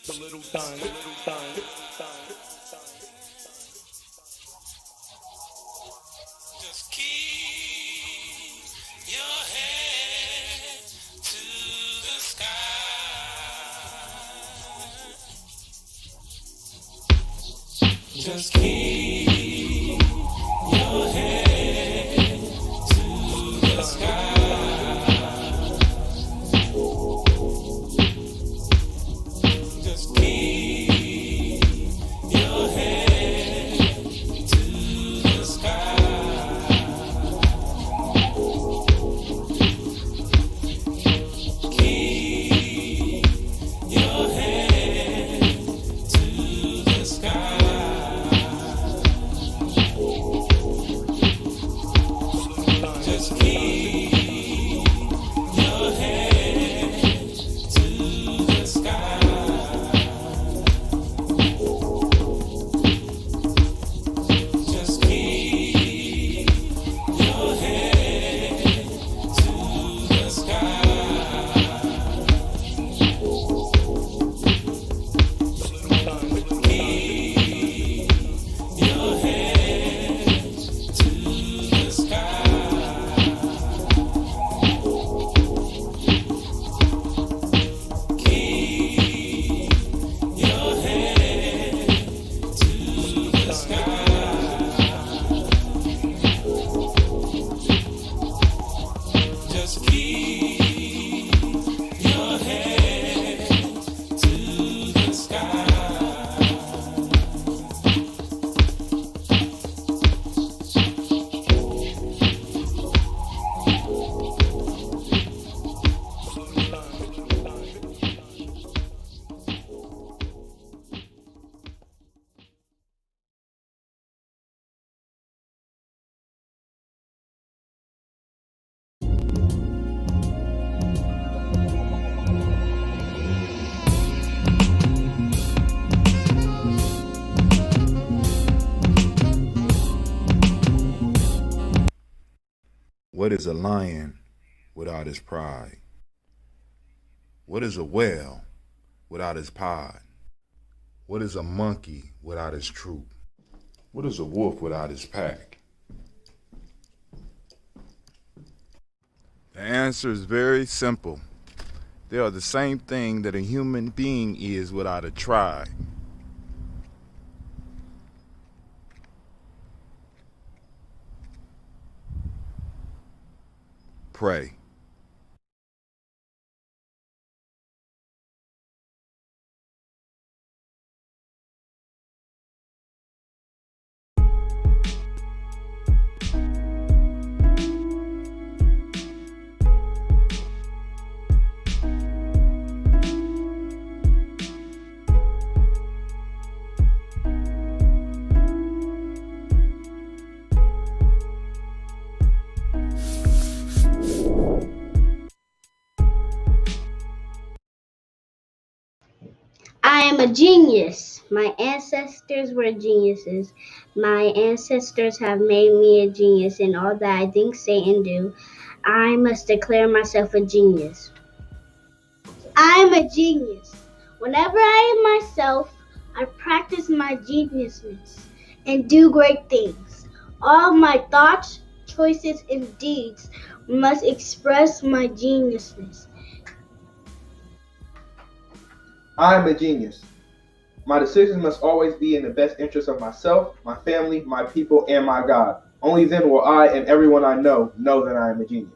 Just keep your head to the sky. Just keep your head to the sky. Just keep your head to the sky. Keep your head to the sky. Just keep your head to the sky. Just keep your head to the sky. Keep your head to the sky. Keep your head to the sky. Just keep your head to the sky. What is a lion without his pride? What is a whale without his pod? What is a monkey without his troop? What is a wolf without his pack? The answer is very simple. They are the same thing that a human being is without a tribe. Pray. I am a genius. My ancestors were geniuses. My ancestors have made me a genius in all that I think, say, and do. I must declare myself a genius. I am a genius. Whenever I am myself, I practice my geniusness and do great things. All my thoughts, choices, and deeds must express my geniusness. I am a genius. My decisions must always be in the best interest of myself, my family, my people, and my God. Only then will I and everyone I know that I am a genius.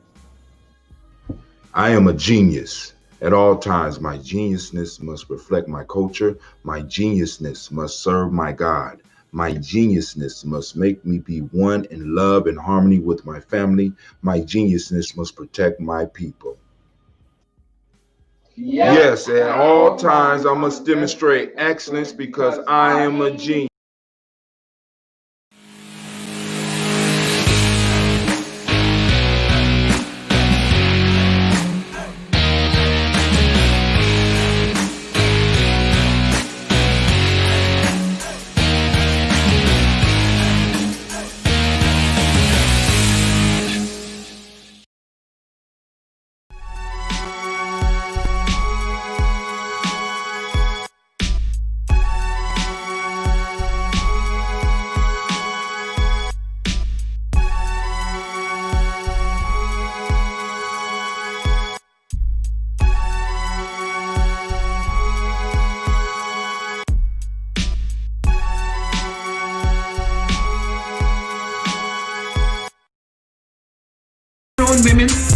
I am a genius. At all times, my geniusness must reflect my culture. My geniusness must serve my God. My geniusness must make me be one in love and harmony with my family. My geniusness must protect my people. Yes, at all times I must demonstrate excellence because I am a genius.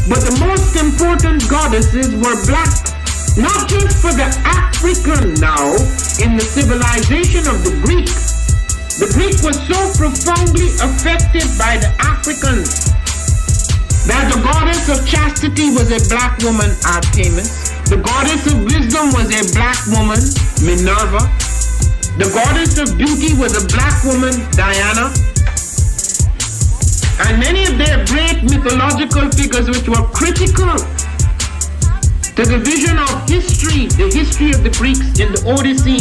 But the most important goddesses were black, not just for the African now in the civilization of the Greek. The Greek was so profoundly affected by the Africans that the goddess of chastity was a black woman, Artemis. The goddess of wisdom was a black woman, Minerva. The goddess of beauty was a black woman, Diana. And many of their great mythological figures which were critical to the vision of history, the history of the Greeks in the Odyssey.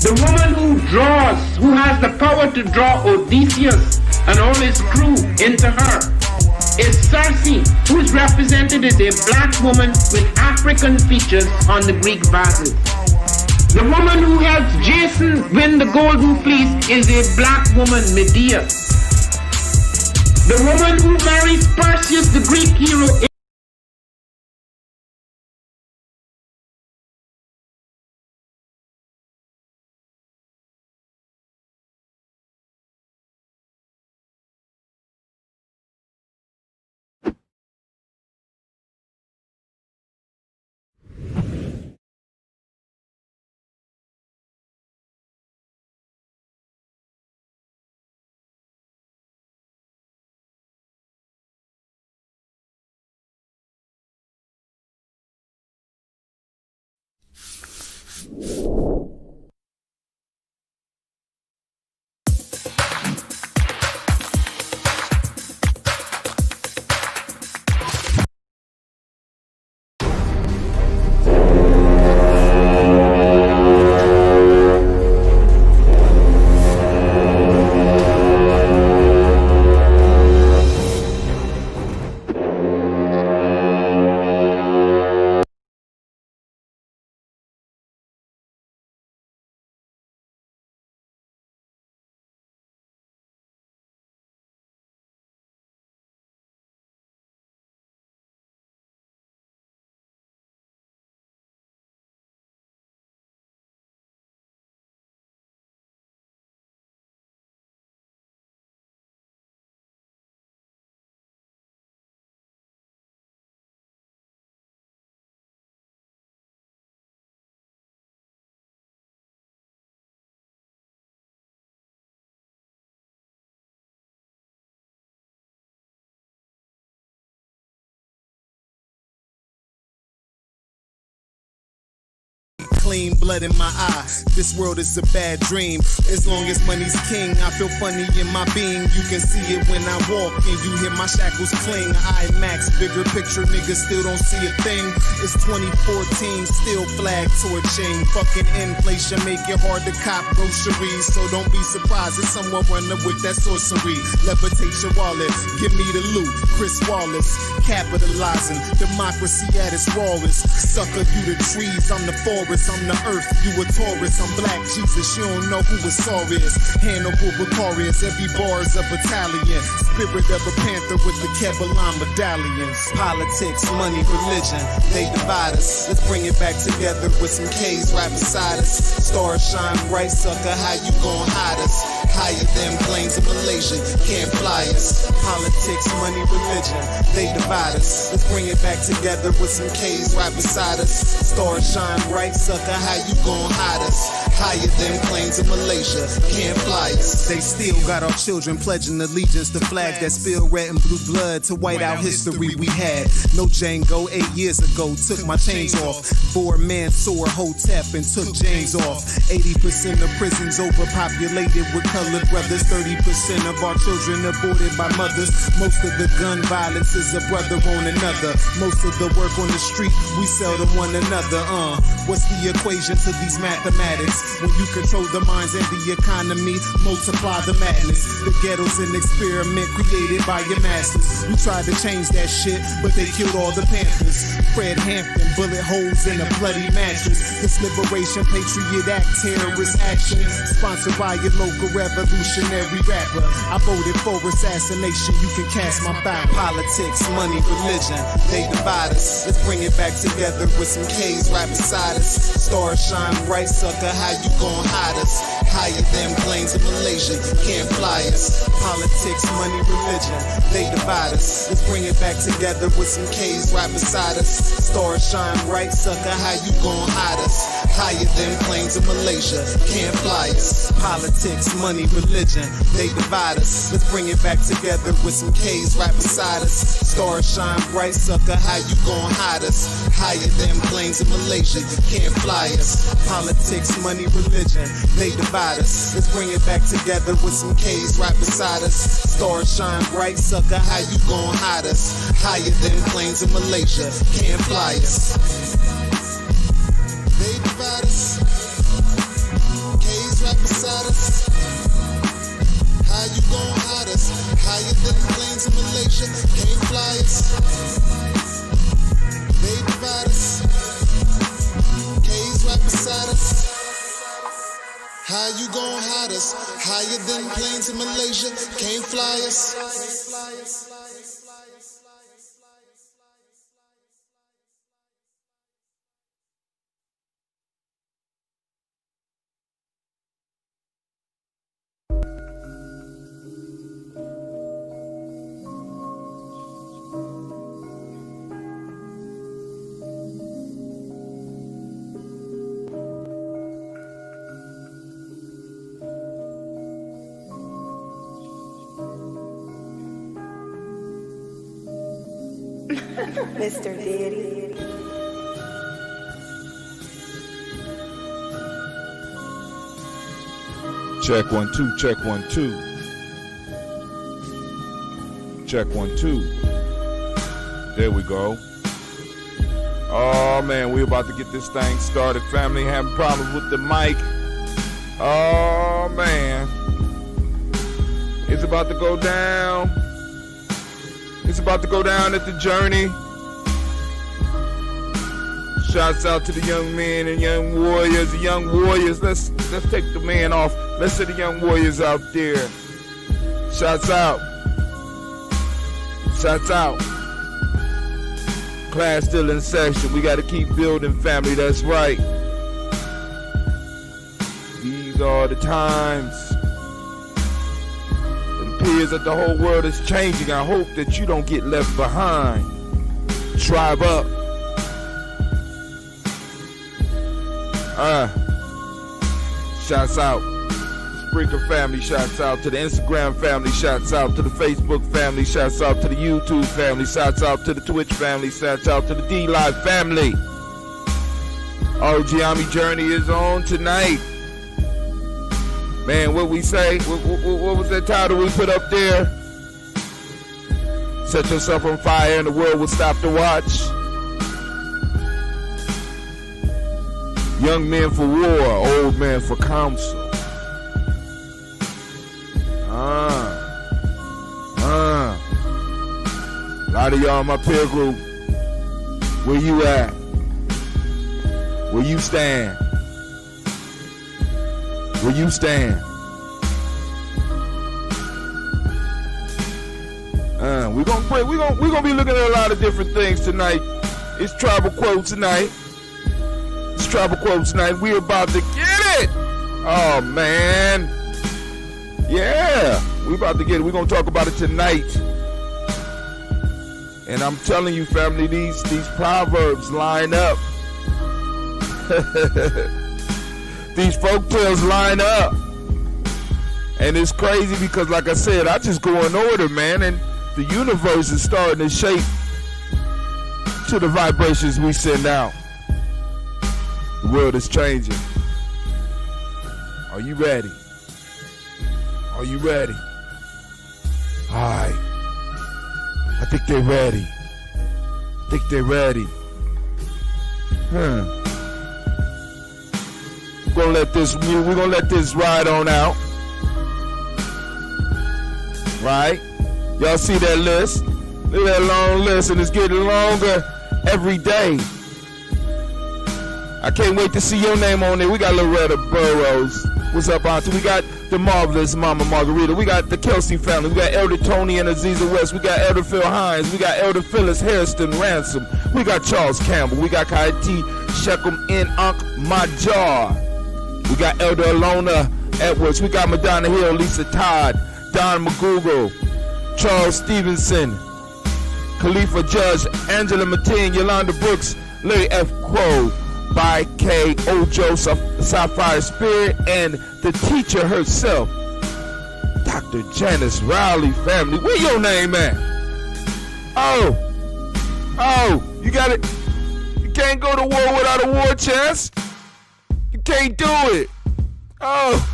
The woman who draws, who has the power to draw Odysseus and all his crew into her, is Circe, who is represented as a black woman with African features on the Greek vases. The woman who helps Jason win the Golden Fleece is a black woman, Medea. The woman who marries Perseus, the Greek hero, Clean blood in my eye. This world is a bad dream. As long as money's king, I feel funny in my being. You can see it when I walk and you hear my shackles cling. IMAX, bigger picture, niggas still don't see a thing. It's 2014, still flag torching. Fucking inflation make it hard to cop groceries. So don't be surprised if someone run up with that sorcery. Levitate your wallet, give me the loot. Chris Wallace, capitalizing. Democracy at its rawest. Sucker, you the trees, I'm the forest. I'm the earth, you a Taurus. I'm Black Jesus, you don't know who a Saw is. Hannibal Victorious, every bar is a battalion. Spirit of a panther with the Kevlar medallions. Politics, money, religion, they divide us. Let's bring it back together with some K's right beside us. Stars shine bright, sucker, how you gon' hide us? Higher than planes in Malaysia, can't fly us. Politics, money, religion, they divide us. Let's bring it back together with some K's right beside us. Stars shine bright, sucker, how you gon' hide us? Higher than planes in Malaysia, can't fly us. They still got our children pledging allegiance to flags that spill red and blue blood to white out history we had. No Django 8 years ago, took my chains off. 4-man sword, Hotep and took James off. 80% of prisons overpopulated with colored brothers. 30% of our children aborted by mothers. Most of the gun violence is a brother on another. Most of the work on the street, we sell to one another. What's the equation to these mathematics? When you control the minds and the economy, multiply the madness. The ghetto's an experiment created by your masters. We tried to change that shit, but they killed all the Panthers. Fred Hampton, bullet holes in a bloody mattress. This Liberation Patriot Act, terrorist action, sponsored by your local revolutionary rapper. I voted for assassination, you can cast my back. Politics, money, religion, they divide us. Let's bring it back together with some K's right beside us. Stars shine bright, sucker, how you gon' hide us? Higher than planes in Malaysia, can't fly us. Politics, money, religion, they divide us. Let's bring it back together with some K's right beside us. Stars shine bright, sucker, how you gon' hide us? Higher than planes in Malaysia, can't fly us. Politics, money, religion, they divide us. Let's bring it back together with some K's right beside us. Stars shine bright, sucker, how you gon' hide us? Higher than planes in Malaysia, can't fly us. Politics, money, religion, they divide us. Let's bring it back together with some K's right beside us. Stars shine bright, sucker, how you gon' hide us? Higher than planes in Malaysia, can't fly us. They divide us. K's right beside us. How you gon' hide us? Higher than planes in Malaysia, can't fly us. They divide us. K's right beside us. How you gon' hide us? Higher than planes in Malaysia, can't fly us. Mr. Diddy. Check 1 2, check 1 2. Check 1 2. There we go. Oh man, we about to get this thing started. Family having problems with the mic. Oh man. It's about to go down. It's about to go down at the Journey. Shouts out to the young men and young warriors. The young warriors, let's take the man off. Let's see the young warriors out there. Shouts out. Shouts out. Class still in session. We got to keep building, family. That's right. These are the times. It appears that the whole world is changing. I hope that you don't get left behind. Tribe up. Shouts out. Spreaker family, shouts out to the Instagram family, shouts out to the Facebook family, shouts out to the YouTube family, shouts out to the Twitch family, shouts out to the D-Live family. GNJMedia Journey is on tonight. Man, what we say? What was that title we put up there? Set yourself on fire and the world will stop to watch. Young men for war, old men for counsel. A lot of y'all in my peer group, where you at? Where you stand? Where you stand? We're gonna be looking at a lot of different things tonight. It's tribal quote tonight. It's tribal quote tonight. We're about to get it. Oh man. Yeah, we about to get it. We're gonna talk about it tonight. And I'm telling you, family, these proverbs line up. These folk tales line up. And it's crazy because, like I said, I just go in order, man. And the universe is starting to shape to the vibrations we send out. The world is changing. Are you ready? Are you ready? All right. I think they're ready. I think they're ready. We're gonna let this ride on out. Right? Y'all see that list? Look at that long list, and it's getting longer every day. I can't wait to see your name on there. We got Loretta Burrows. What's up, Auntie? We got the marvelous Mama Margarita. We got the Kelsey family. We got Elder Tony and Aziza West. We got Elder Phil Hines. We got Elder Phyllis Hairston Ransom. We got Charles Campbell. We got Kaiti Shekum in Ankh Majar. We got Elder Alona Edwards. We got Madonna Hill, Lisa Todd, Don McGougle, Charles Stevenson, Khalifa Judge, Angela Mateen, Yolanda Brooks, Larry F. Crow, by K. Ojo, Sapphire Spirit, and the teacher herself, Dr. Janice Rowley family. Where your name at? Oh, you got it. You can't go to war without a war chest. You can't do it. Oh,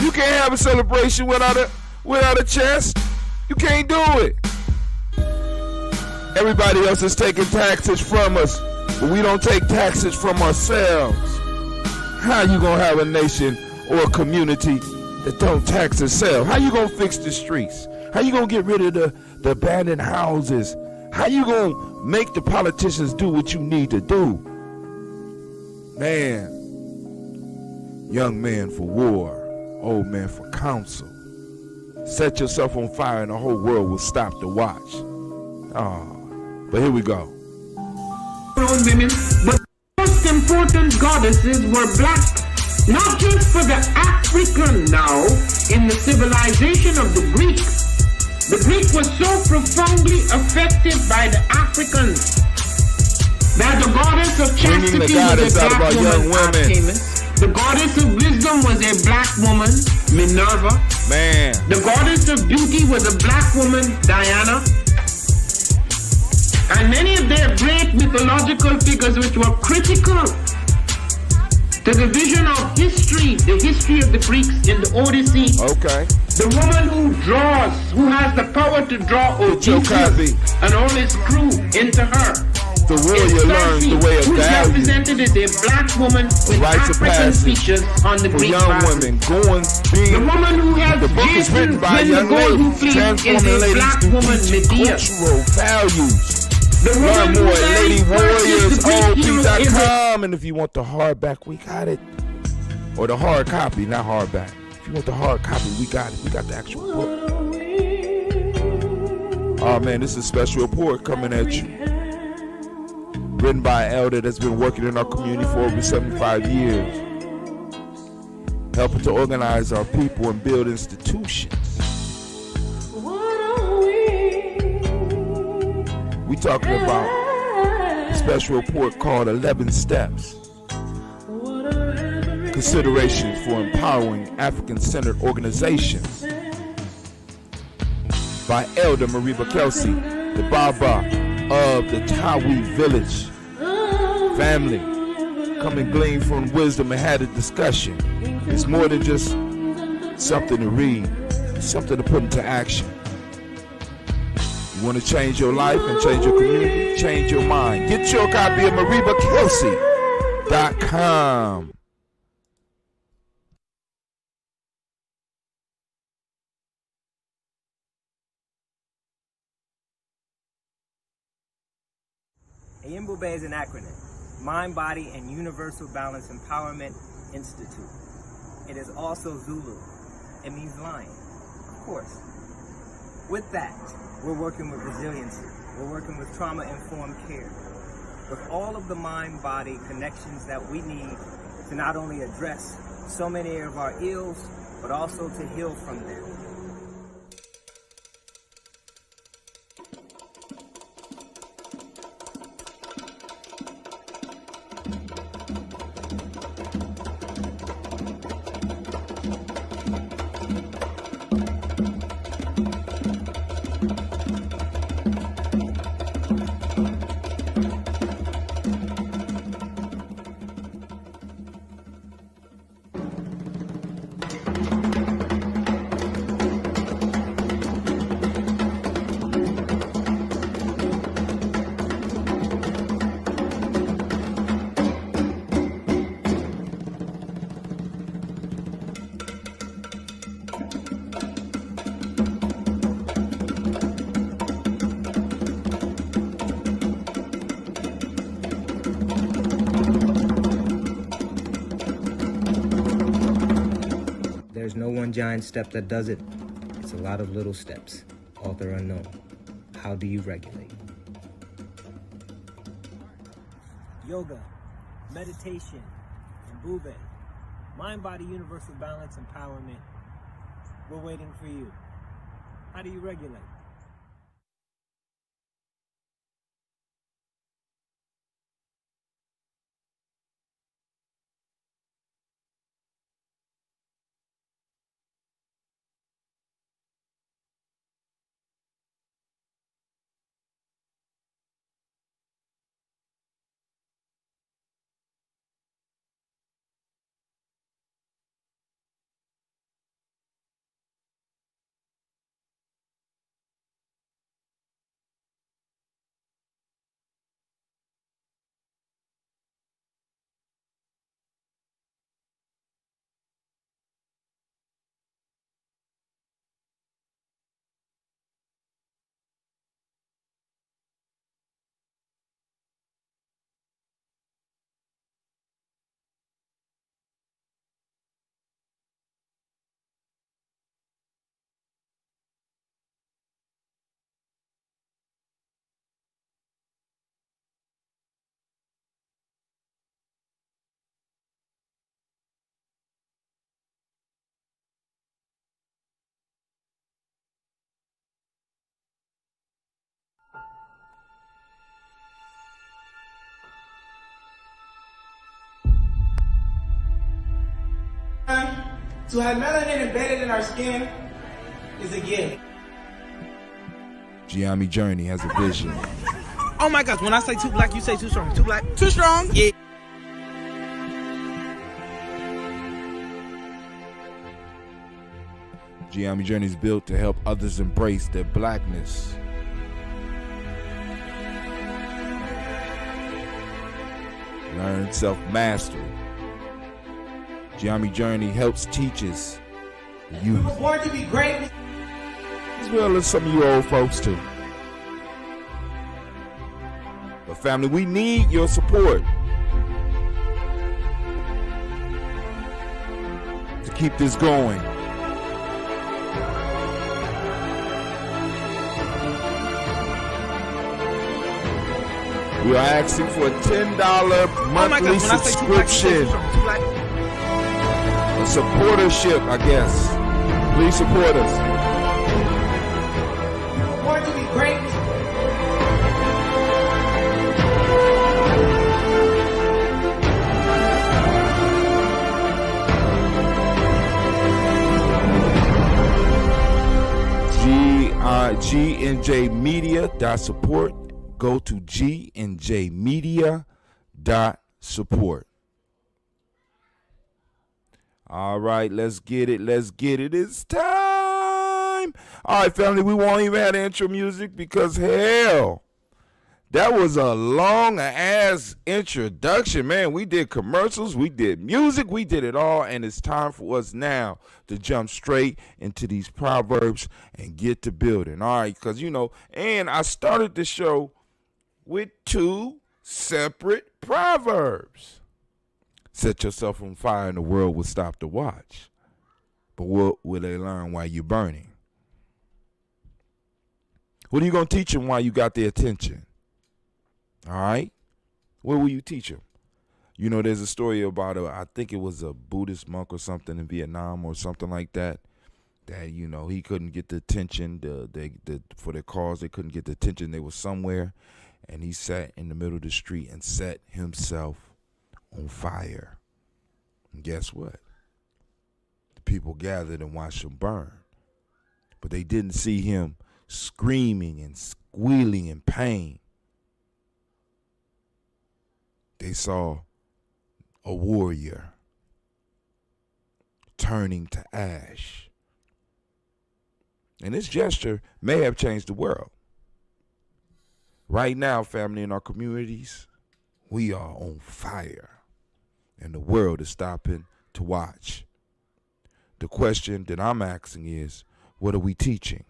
you can't have a celebration without a chest. You can't do it. Everybody else is taking taxes from us, but we don't take taxes from ourselves. How you gonna have a nation or a community that don't tax itself? How you gonna fix the streets? How you gonna get rid of the abandoned houses? How you gonna make the politicians do what you need to do? Man, young man for war, old man for counsel. Set yourself on fire and the whole world will stop to watch. But here we go. Women, but the most important goddesses were black, not just for the African now in the civilization of the Greeks. The Greek was so profoundly affected by the Africans that the goddess of chastity was a black woman, Artemis. The goddess of wisdom was a black woman, Minerva. Man. The goddess of beauty was a black woman, Diana. And many of their great mythological figures which were critical to the vision of history, the history of the Greeks in the Odyssey. Okay. The woman who draws, who has the power to draw Odysseus and all his crew into her. The warrior learns the way of who's value. Represented as a black woman with African features on the Greek young vases. women going being. The woman who has the book is written by young ladies, transforming ladies through cultural values. Learn more at LadyWarriorsOP.com. And if you want the hardback, we got it. Or the hard copy, not hardback. If you want the hard copy, we got it. We got the actual book. Oh man, this is a special report coming at you. Written by an elder that's been working in our community for over 75 years. Helping to organize our people and build institutions. We talking about a special report called 11 Steps. Considerations for empowering African-centered organizations. By Elder Mariba Kelsey, the Baba of the Tawi village family. Come and glean from wisdom and had a discussion. It's more than just something to read. It's something to put into action. You want to change your life and change your community? Change your mind. Get your copy of MaribaKelsey.com. AYIMBUBE is an acronym. Mind, Body, and Universal Balance Empowerment Institute. It is also Zulu. It means lion, of course. With that, we're working with resiliency. We're working with trauma-informed care. With all of the mind-body connections that we need to not only address so many of our ills, but also to heal from them. There's no one giant step that does it. It's a lot of little steps. Author unknown. How do you regulate? Yoga, meditation, and Mbube Mind, body, universal balance, empowerment. We're waiting for you. How do you regulate? To have melanin embedded in our skin is a gift. GNJMedia has a vision. Oh my gosh, when I say too black, you say too strong. Too black? Too strong? Yeah. GNJMedia is built to help others embrace their blackness. Learn self-mastery. GNJMedia helps teachers, youth, Born to be great. as well as some of you old folks too. But family, we need your support to keep this going. We are asking for a $10 monthly subscription. A supportership, I guess. Please support us. Born to be great. GNJmedia.support. Go to GNJmedia.support. All right, let's get it. Let's get it. It's time. All right, family, we won't even have the intro music because, hell, that was a long-ass introduction, man. We did commercials. We did music. We did it all, and it's time for us now to jump straight into these proverbs and get to building. All right, because, and I started the show with 2 separate proverbs. Set yourself on fire and the world will stop to watch. But what will they learn while you're burning? What are you going to teach them while you got their attention? All right? What will you teach them? There's a story about, I think it was a Buddhist monk or something in Vietnam or something like that, he couldn't get the attention for their cause. They couldn't get the attention. They were somewhere, and he sat in the middle of the street and set himself on fire. And guess what? The people gathered and watched him burn. But they didn't see him screaming and squealing in pain. They saw a warrior turning to ash. And this gesture may have changed the world. Right now, family, in our communities, we are on fire. And the world is stopping to watch. The question that I'm asking is, what are we teaching?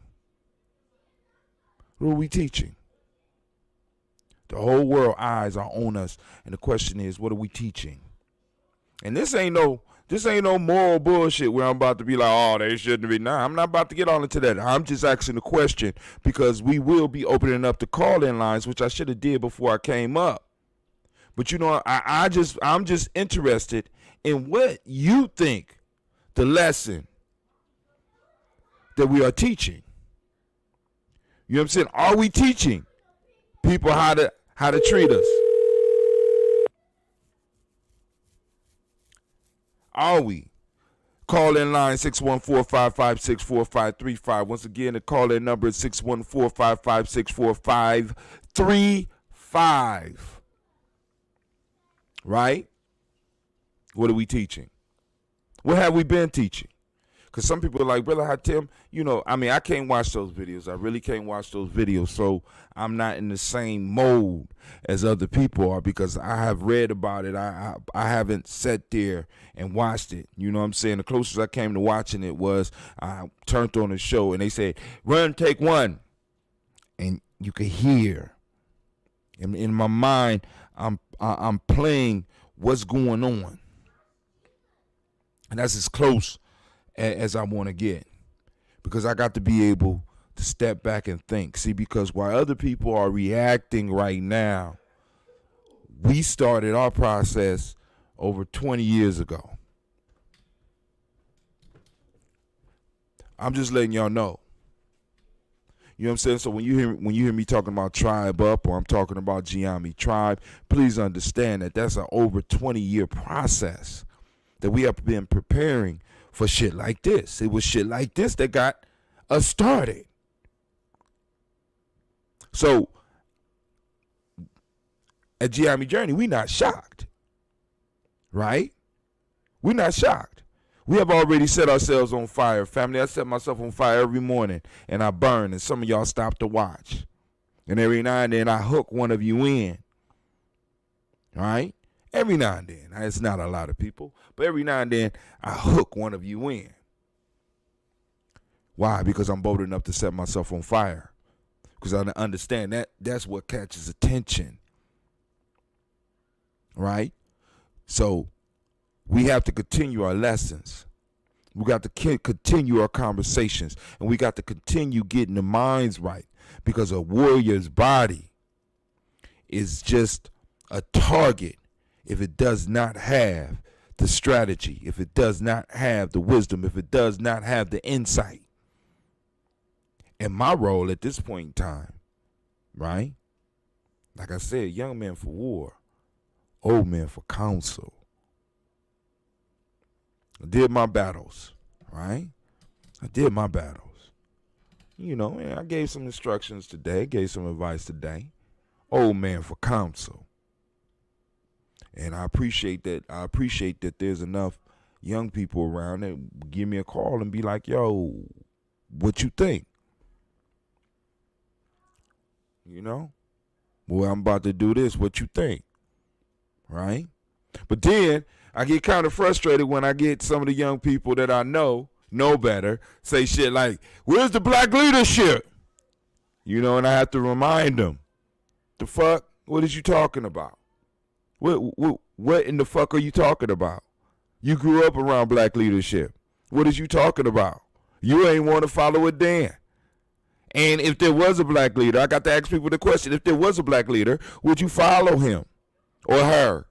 What are we teaching? The whole world eyes are on us, and the question is, what are we teaching? And this ain't no moral bullshit where I'm about to be like, oh, they shouldn't be. Nah, I'm not about to get on into that. I'm just asking the question because we will be opening up the call-in lines, which I should have did before I came up. But I'm just interested in what you think the lesson that we are teaching. You know what I'm saying? Are we teaching people how to treat us? Are we? Call in line 614-556-4535. Once again, the call in number is 614-556-4535. Right? What are we teaching? What have we been teaching? Because some people are like, Brother Hatim, you know, I mean, I can't watch those videos. I really can't watch those videos. So I'm not in the same mode as other people are because I have read about it. I haven't sat there and watched it. You know what I'm saying? The closest I came to watching it was I turned on the show and they said, run, take one. And you could hear. In my mind, I'm playing what's going on. And that's as close as I want to get, because I got to be able to step back and think. See, because while other people are reacting right now, we started our process over 20 years ago. I'm just letting y'all know. You know what I'm saying? So when you hear me talking about Tribe Up or I'm talking about GNJMedia Tribe, please understand that that's an over 20-year process that we have been preparing for shit like this. It was shit like this that got us started. So at GNJMedia Journey, we not shocked, right? We're not shocked. We have already set ourselves on fire, family. I set myself on fire every morning, and I burn, and some of y'all stop to watch. And every now and then, I hook one of you in, all right? Every now and then. It's not a lot of people, but every now and then I hook one of you in. Why? Because I'm bold enough to set myself on fire. Because I understand that's what catches attention. Right? So we have to continue our lessons. We got to continue our conversations. And we got to continue getting the minds right. Because a warrior's body is just a target if it does not have the strategy, if it does not have the wisdom, if it does not have the insight. And my role at this point in time, right? Like I said, young men for war, old men for counsel. I did my battles, right? I did my battles. You know, and I gave some instructions today, gave some advice today. Old man for counsel. And I appreciate that. I appreciate that there's enough young people around that give me a call and be like, yo, what you think? You know? Well, I'm about to do this. What you think? Right? But then I get kind of frustrated when I get some of the young people that I know better, say shit like, where's the black leadership? You know, and I have to remind them, the fuck? What is you talking about? What in the fuck are you talking about? You grew up around black leadership. What is you talking about? You ain't want to follow it then. And if there was a black leader, I got to ask people the question, if there was a black leader, would you follow him or her?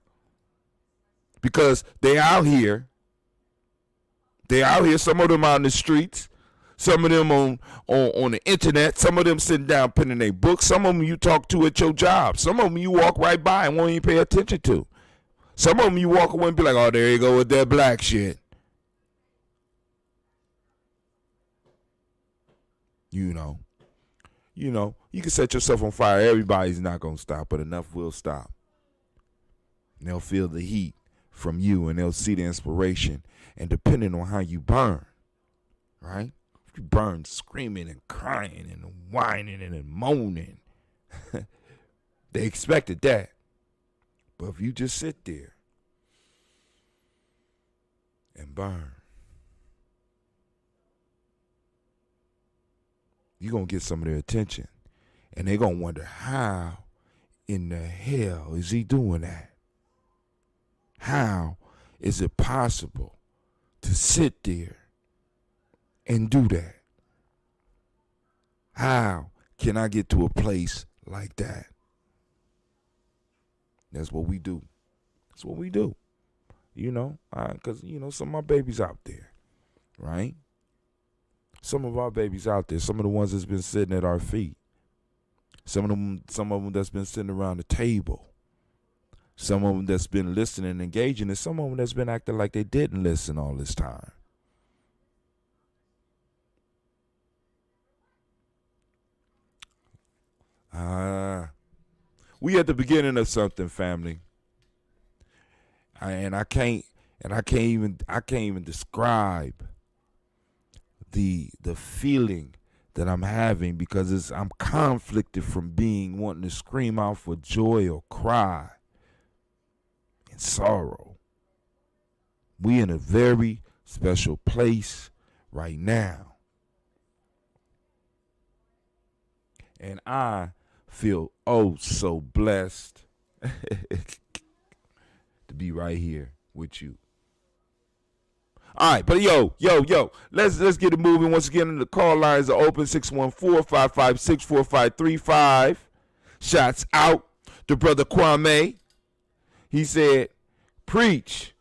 Because they out here. They out here. Some of them out in the streets. Some of them on the internet. Some of them sitting down penning their books. Some of them you talk to at your job. Some of them you walk right by and won't even pay attention to. Some of them you walk away and be like, oh, there you go with that black shit. You know, you can set yourself on fire. Everybody's not going to stop, but enough will stop. And they'll feel the heat from you and they'll see the inspiration. And depending on how you burn, right? If you burn screaming and crying and whining and moaning, they expected that. But if you just sit there and burn, you're going to get some of their attention. And they're going to wonder, how in the hell is he doing that? How is it possible to sit there and do that? How can I get to a place like that? That's what we do. That's what we do. because, some of my babies out there, right? Some of our babies out there, some of the ones that's been sitting at our feet, some of them that's been sitting around the table, some of them that's been listening and engaging, and some of them that's been acting like they didn't listen all this time. We at the beginning of something, family. I can't even describe the feeling that I'm having, because I'm conflicted from wanting to scream out for joy or cry in sorrow. We in a very special place right now. And I feel so blessed to be right here with you. All right, but yo, let's get it moving. Once again, the call lines are open, 614-556-4535. Shots out to Brother Kwame. He said, preach.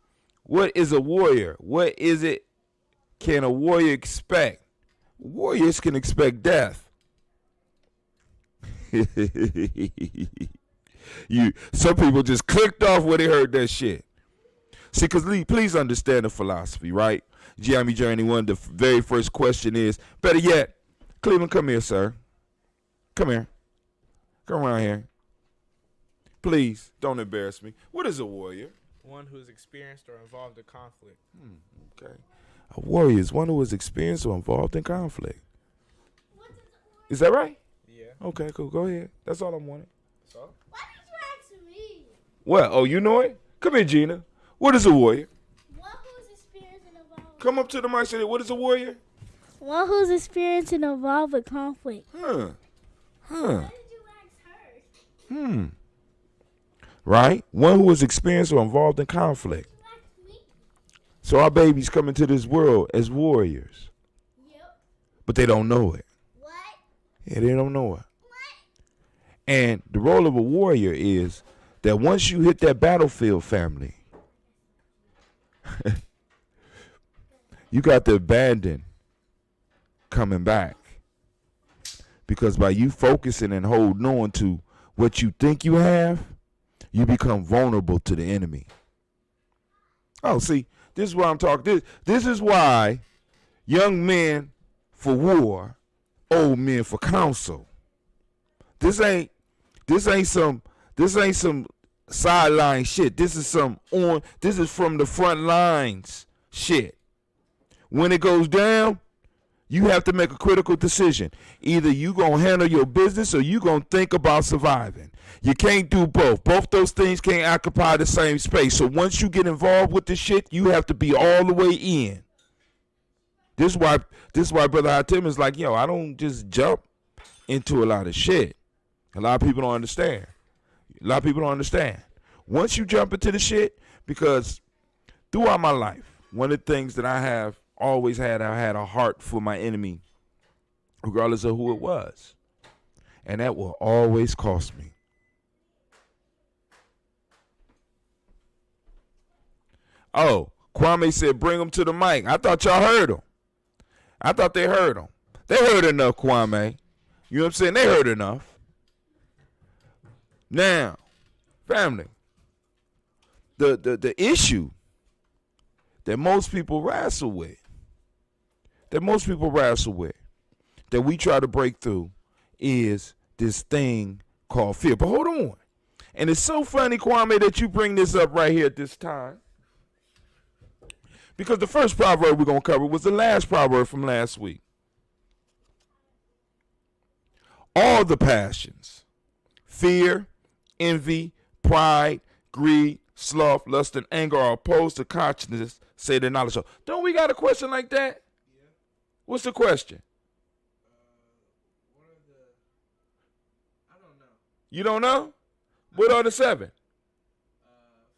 What is a warrior? What is it can a warrior expect? Warriors can expect death. Some people just clicked off when they heard that shit. See, because Lee, please understand the philosophy, right? Gianni Journey 1, the very first question is, better yet, Cleveland, come here, sir. Come here. Come around here. Please, don't embarrass me. What is a warrior? One who's experienced or involved in conflict. Okay. A warrior is one who is experienced or involved in conflict. Is that right? Yeah. Okay, cool. Go ahead. That's all I'm wanting. So? Why did you ask me? What? Oh, you know it? Come here, Gina. What is a warrior? One who's experienced and involved. Come up to the mic and say, what is a warrior? One who's experienced and involved with conflict. Huh. Why did you ask her? Right? One who is experienced or involved in conflict. So our babies come into this world as warriors. Yep. But they don't know it. What? Yeah, they don't know it. What? And the role of a warrior is that once you hit that battlefield, family, you got to abandon coming back. Because by you focusing and holding on to what you think you have, you become vulnerable to the enemy. Oh, see, this is why I'm talking. This is why young men for war, old men for counsel. This ain't some sideline shit. This is from the front lines shit. When it goes down, you have to make a critical decision. Either you gonna handle your business or you gonna think about surviving. You can't do both. Both those things can't occupy the same space. So once you get involved with this shit, you have to be all the way in. This is why Brother Hatim is like, yo, I don't just jump into a lot of shit. A lot of people don't understand. Once you jump into the shit, because throughout my life, one of the things that I have always had, I had a heart for my enemy, regardless of who it was. And that will always cost me. Oh, Kwame said, bring him to the mic. I thought y'all heard him. I thought they heard him. They heard enough, Kwame. You know what I'm saying? They heard enough. Now, family, the issue that most people wrestle with, that we try to break through, is this thing called fear. But hold on. And it's so funny, Kwame, that you bring this up right here at this time. Because the first proverb we're going to cover was the last proverb from last week. All the passions, fear, envy, pride, greed, sloth, lust, and anger are opposed to consciousness, say the knowledge of. Don't we got a question like that? Yeah. What's the question? I don't know. You don't know? What are the 7?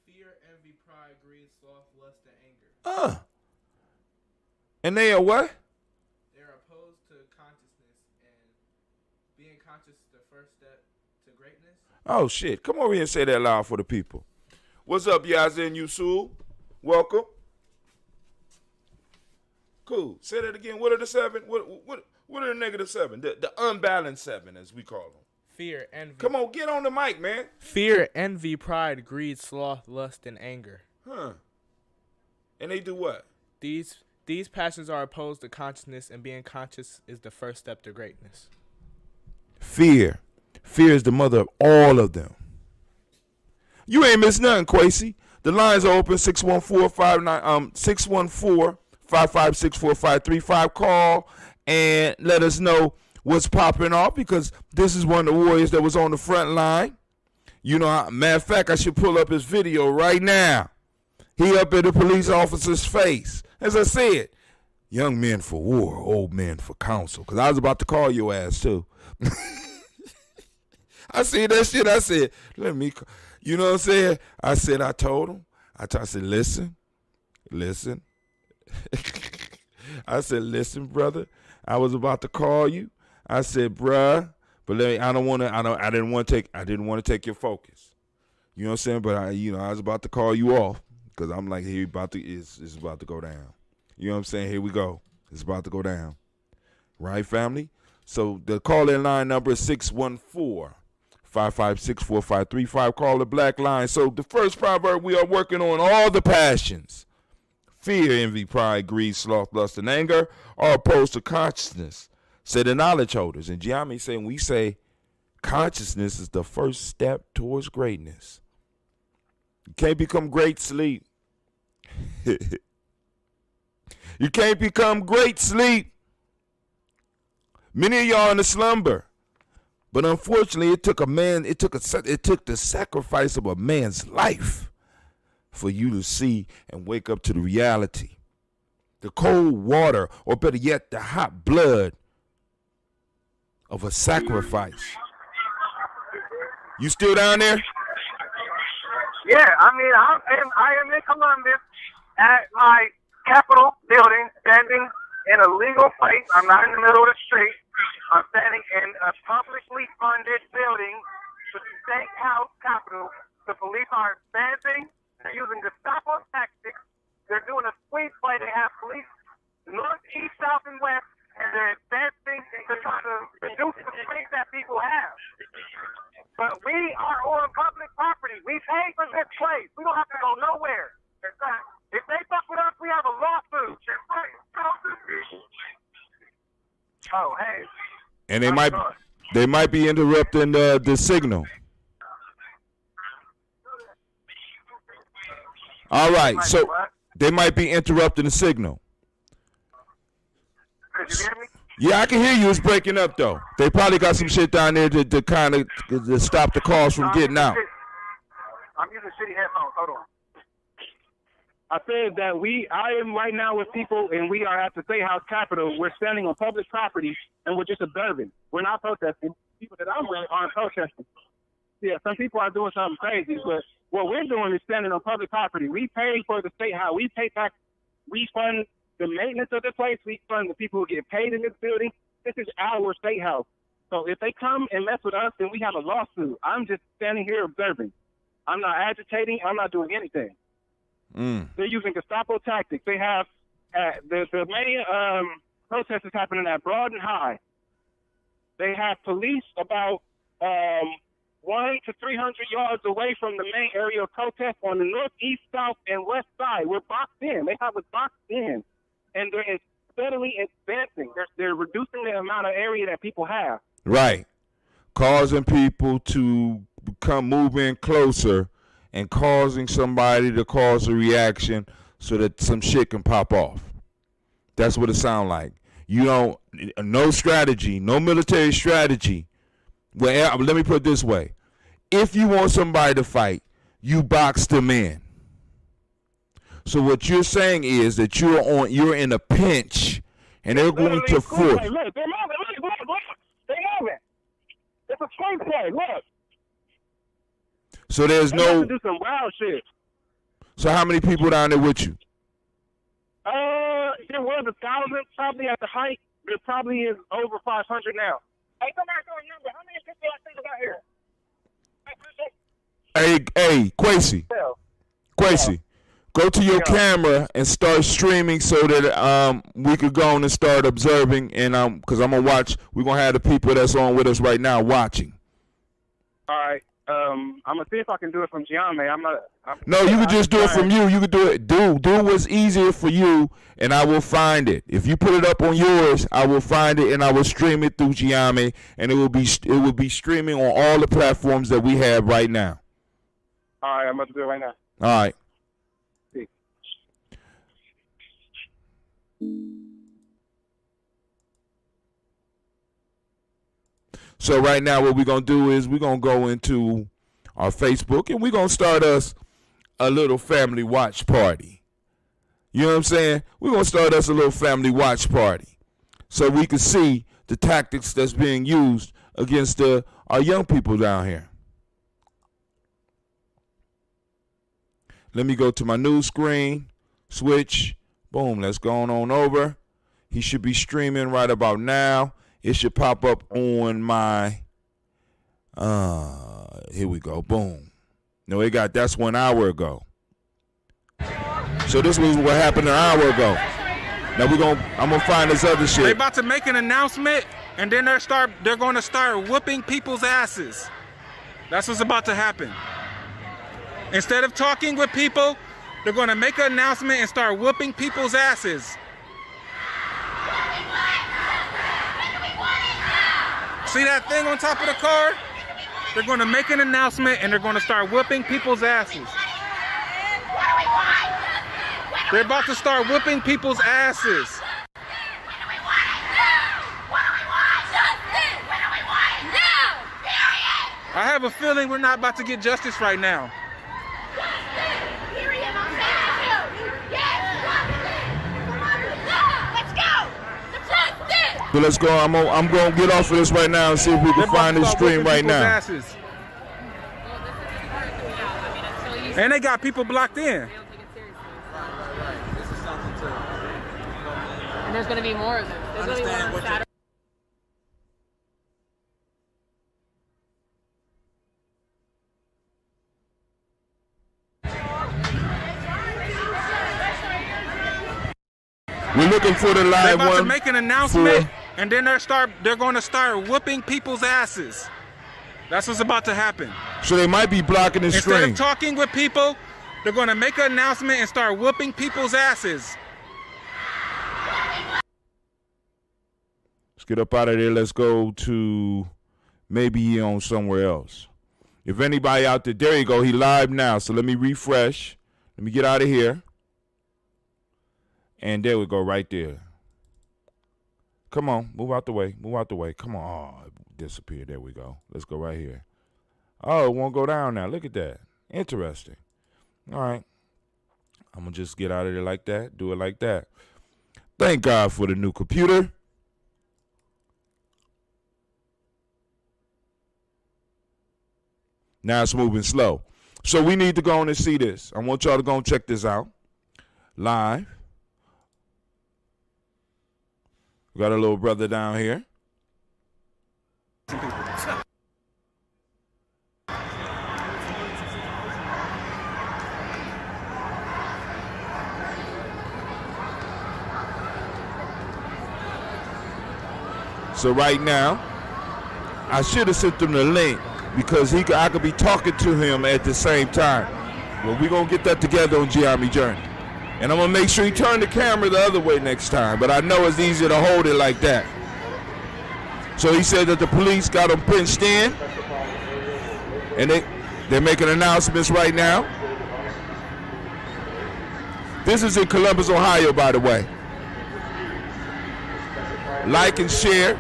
Fear, envy, pride, greed, sloth, lust, and anger. And they are what? They're opposed to consciousness, and being conscious is the first step to greatness. Oh, shit. Come over here and say that loud for the people. What's up, Yazin Yusul? Welcome. Cool. Say that again. What are the 7? What are the -7? The unbalanced 7, as we call them. Fear, envy. Come on, get on the mic, man. Fear, envy, pride, greed, sloth, lust, and anger. Huh. And they do what? These passions are opposed to consciousness, and being conscious is the first step to greatness. Fear. Fear is the mother of all of them. You ain't missed nothing, Quasi. The lines are open, 614-556-4535. Call and let us know what's popping off, because this is one of the warriors that was on the front line. You know, matter of fact, I should pull up his video right now. He up in the police officer's face. As I said, young men for war, old men for counsel. Because I was about to call your ass, too. I see that shit. I said, let me, you know what I'm saying? I told him. I said, listen. I said, listen, brother. I was about to call you. I said, bruh, but I didn't want to take your focus. You know what I'm saying? But I was about to call you off. Because I'm like, here, it's about to go down. You know what I'm saying? Here we go. It's about to go down. Right, family? So the call-in line number is 614-556-4535. Call the black line. So the first proverb, we are working on all the passions. Fear, envy, pride, greed, sloth, lust, and anger are opposed to consciousness, say the knowledge holders. And GNJMedia saying, we say consciousness is the first step towards greatness. You can't become great, sleep. You can't become great, sleep. Many of y'all in the slumber. But unfortunately, it took the sacrifice of a man's life for you to see and wake up to the reality. The cold water, or better yet, the hot blood of a sacrifice. You still down there? Yeah, I am in Columbus at my Capitol building, standing in a legal place. I'm not in the middle of the street. I'm standing in a publicly funded building with the state house Capitol. The police are advancing. They're using Gestapo tactics. They're doing a sweep play. They have police north, east, south, and west, and they're advancing to try to reduce the space that people have. But we are on public property. We pay for this place. We don't have to go nowhere. If they fuck with us, we have a lawsuit. Oh, hey. And they might be interrupting the signal. All right, so they might be interrupting the signal. Could you hear me? Yeah, I can hear you. It's breaking up, though. They probably got some shit down there to kind of to stop the calls from getting out. I'm using shitty headphones. Hold on. I said that I am right now with people, and we are at the State House Capitol. We're standing on public property, and we're just observing. We're not protesting. People that I'm with aren't protesting. Yeah, some people are doing something crazy, but what we're doing is standing on public property. We pay for the State House. We pay tax. We fund the maintenance of the place. We fund the people who get paid in this building. This is our State House. So if they come and mess with us, then we have a lawsuit. I'm just standing here observing. I'm not agitating. I'm not doing anything. They're using Gestapo tactics. They have the main protest is happening at Broad and High. They have police about 100 to 300 yards away from the main area of protest on the north, east, south, and west side. We're boxed in. They have us boxed in, and they're steadily advancing. They're reducing the amount of area that people have. Right, causing people to move in closer, and causing somebody to cause a reaction so that some shit can pop off. That's what it sounds like. You don't, no strategy, no military strategy. Well, let me put it this way. If you want somebody to fight, you box them in. So what you're saying is that you're in a pinch, and they're going to force. Hey, look, they're moving. Look. They're moving. It's a swing play. Look. So there's no. Do some wild shit. So how many people down there with you? There was 1,000 probably at the height. There probably is over 500 now. Hey, somebody throw a number. How many people I think about here? Hey, Quasi. Go to your camera and start streaming so that we could go on and start observing. And because I'm gonna watch, we're gonna have the people that's on with us right now watching. All right. I'm gonna see if I can do it from Gianme. No, you can just do it from you. You can do it. Do what's easier for you, and I will find it. If you put it up on yours, I will find it and I will stream it through GNJMedia, and it will be streaming on all the platforms that we have right now. All right, I'm about to do it right now. All right. See. So right now what we're going to do is we're going to go into our Facebook and we're going to start us a little family watch party. You know what I'm saying? We're going to start us a little family watch party so we can see the tactics that's being used against our young people down here. Let me go to my news screen, switch, boom, let's go on over. He should be streaming right about now. It should pop up on my, here we go, boom. No, that's 1 hour ago. So this was what happened an hour ago. Now I'm gonna find this other shit. They about to make an announcement, and then they're gonna start whooping people's asses. That's what's about to happen. Instead of talking with people, they're gonna make an announcement and start whooping people's asses. See that thing on top of the car? They're gonna make an announcement and they're gonna start whooping people's asses. They're about to start whooping people's asses. I have a feeling we're not about to get justice right now. So let's go. I'm going to get off of this right now and see if we can find this stream right now. Asses. And they got people blocked in. And there's going to be more of them. There's going to be one on Saturday. We're looking for the live one. They're about to make an announcement, and then they're going to start whooping people's asses. That's what's about to happen. So they might be blocking the stream. Instead of talking with people, they're going to make an announcement and start whooping people's asses. Let's get up out of there. Let's go to maybe on somewhere else. If anybody out there you go. He live now. So let me refresh. Let me get out of here. And there we go, right there. Come on, move out the way. Move out the way. Come on. Oh, it disappeared. There we go. Let's go right here. Oh, it won't go down now. Look at that. Interesting. All right. I'm going to just get out of there like that. Do it like that. Thank God for the new computer. Now it's moving slow. So we need to go on and see this. I want y'all to go and check this out. Live. We got a little brother down here. So right now, I should have sent him the link because I could be talking to him at the same time. But we're going to get that together on GNJMedia Journey. And I'm going to make sure he turn the camera the other way next time. But I know it's easier to hold it like that. So he said that the police got him pinched in. And they're making announcements right now. This is in Columbus, Ohio, by the way. Like and share.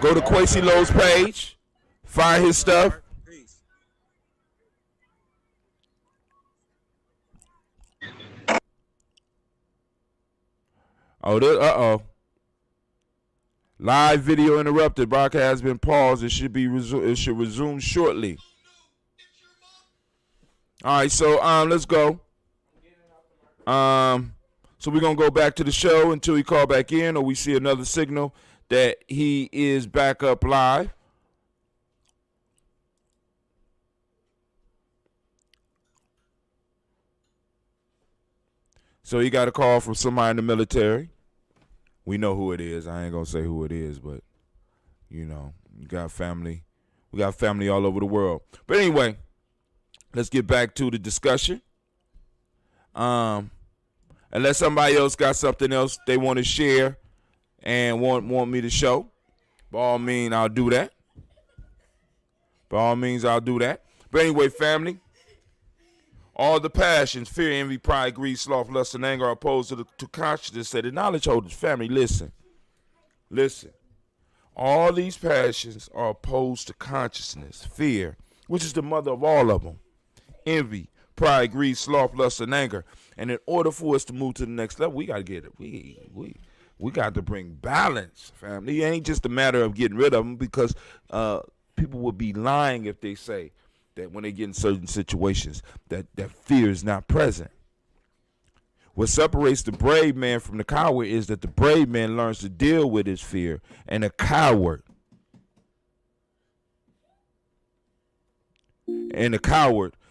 Go to Quasi Lowe's page. Find his stuff. Oh, live video interrupted. Broadcast has been paused. It should resume shortly. All right, so let's go. So we're gonna go back to the show until we call back in, or we see another signal that he is back up live. So he got a call from somebody in the military. We know who it is. I ain't gonna say who it is, but you know, you got family. We got family all over the world. But anyway, let's get back to the discussion. Unless somebody else got something else they want to share and want me to show, by all means, I'll do that. By all means, I'll do that. But anyway, family, all the passions, fear, envy, pride, greed, sloth, lust, and anger are opposed to consciousness. Say the knowledge holders, family, listen. All these passions are opposed to consciousness, fear, which is the mother of all of them. Envy, pride, greed, sloth, lust, and anger. And in order for us to move to the next level, we got to get it. We got to bring balance, family. It ain't just a matter of getting rid of them, because people would be lying if they say that when they get in certain situations that fear is not present. What separates the brave man from the coward is that the brave man learns to deal with his fear, and the coward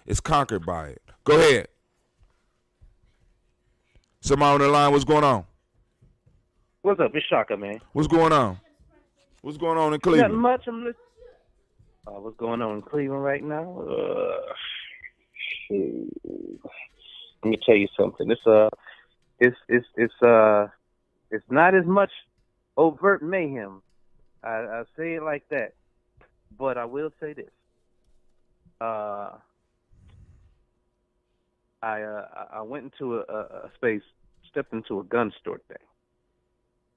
is conquered by it. Go ahead. Somebody on the line, what's going on? What's up? It's Shaka, man. What's going on? What's going on in Cleveland? Nothing much. I'm listening. What's going on in Cleveland right now? Let me tell you something. It's not as much overt mayhem. I say it like that, but I will say this. I went into a space, stepped into a gun store today,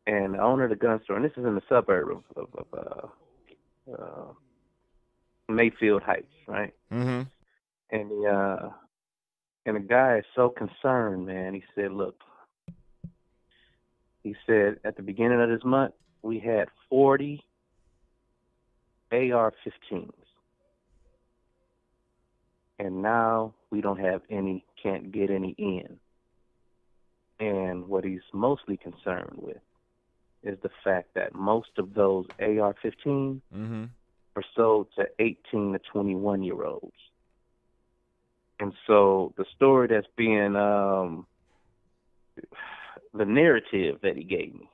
and the owner of the gun store, and this is in the suburb of Mayfield Heights, right? Mm-hmm. And the guy is so concerned, man. He said, look, at the beginning of this month, we had 40 AR-15s. And now we don't have any, can't get any in. And what he's mostly concerned with is the fact that most of those AR-15s are sold to 18 to 21-year-olds. And so the story that's being, the narrative that he gave me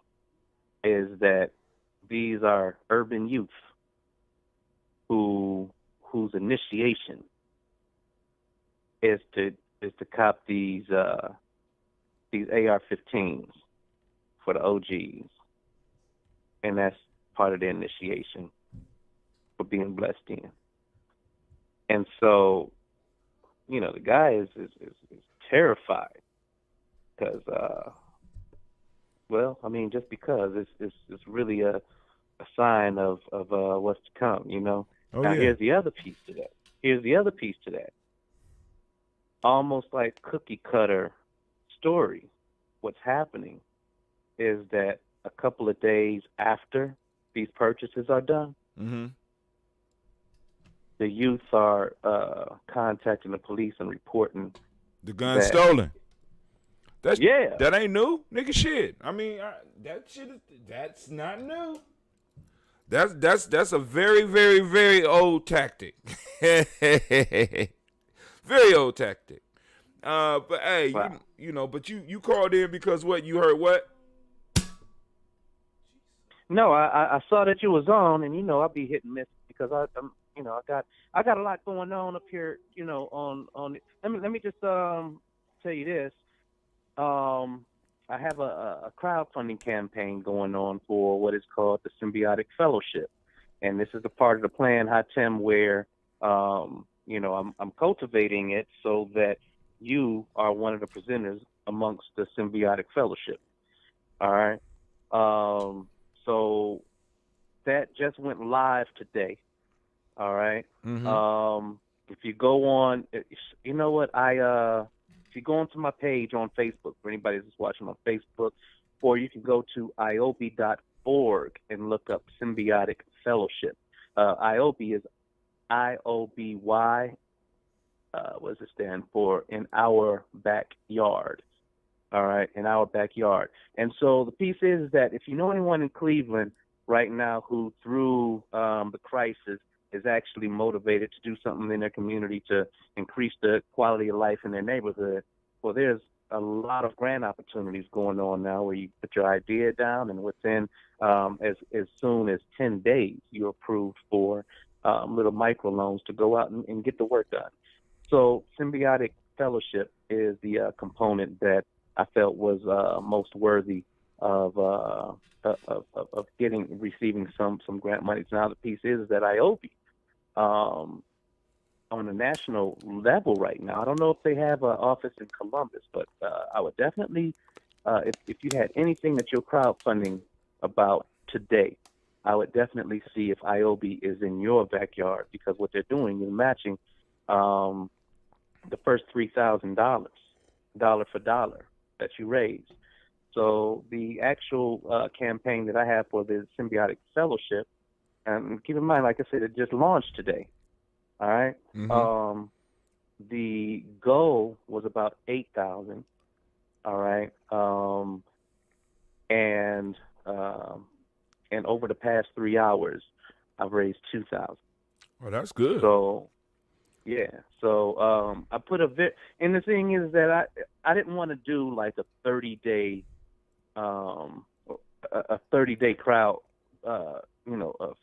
is that these are urban youth whose initiation is to cop these AR-15s for the OGs, and that's part of their initiation for being blessed in. And so, you know, the guy is terrified because, well, I mean, just because it's really a sign of what's to come, you know. Now, here's the other piece to that. Almost like cookie cutter story. What's happening is that a couple of days after these purchases are done, the youth are contacting the police and reporting the gun stolen. Yeah. That ain't new, nigga. Shit. I mean, that's not new. That's a very, very, very old tactic. Very old tactic. But hey, wow. you called in because what? You heard what? No, I saw that you was on, and I'll be hit and miss because I got a lot going on up here. On let me just tell you this. I have a crowdfunding campaign going on for what is called the Symbiotic Fellowship, and this is a part of the plan, Hatem, where I'm cultivating it so that you are one of the presenters amongst the Symbiotic Fellowship. All right. So that just went live today. All right. If you go on, you know what? If you go onto my page on Facebook, for anybody that's watching on Facebook, or you can go to iobi.org and look up Symbiotic Fellowship. IOB is IOBY. What does it stand for? In our backyard. All right, in our backyard. And so the piece is that if you know anyone in Cleveland right now who, through the crisis, is actually motivated to do something in their community to increase the quality of life in their neighborhood, well, there's a lot of grant opportunities going on now where you put your idea down, and within as soon as 10 days, you're approved for little microloans to go out and get the work done. So symbiotic fellowship is the component that I felt was most worthy of receiving some grant money. Now the piece is that IOB on a national level right now. I don't know if they have an office in Columbus, but I would definitely, if you had anything that you're crowdfunding about today, I would definitely see if IOB is in your backyard, because what they're doing is matching the first $3,000, dollar for dollar, that you raise. So the actual campaign that I have for the Symbiotic Fellowship, and keep in mind, like I said, it just launched today. All right. Mm-hmm. The goal was about 8,000. All right. And over the past 3 hours, I've raised 2,000. Well, that's good. So, yeah. So I put and the thing is that I didn't want to do like a 30-day crowd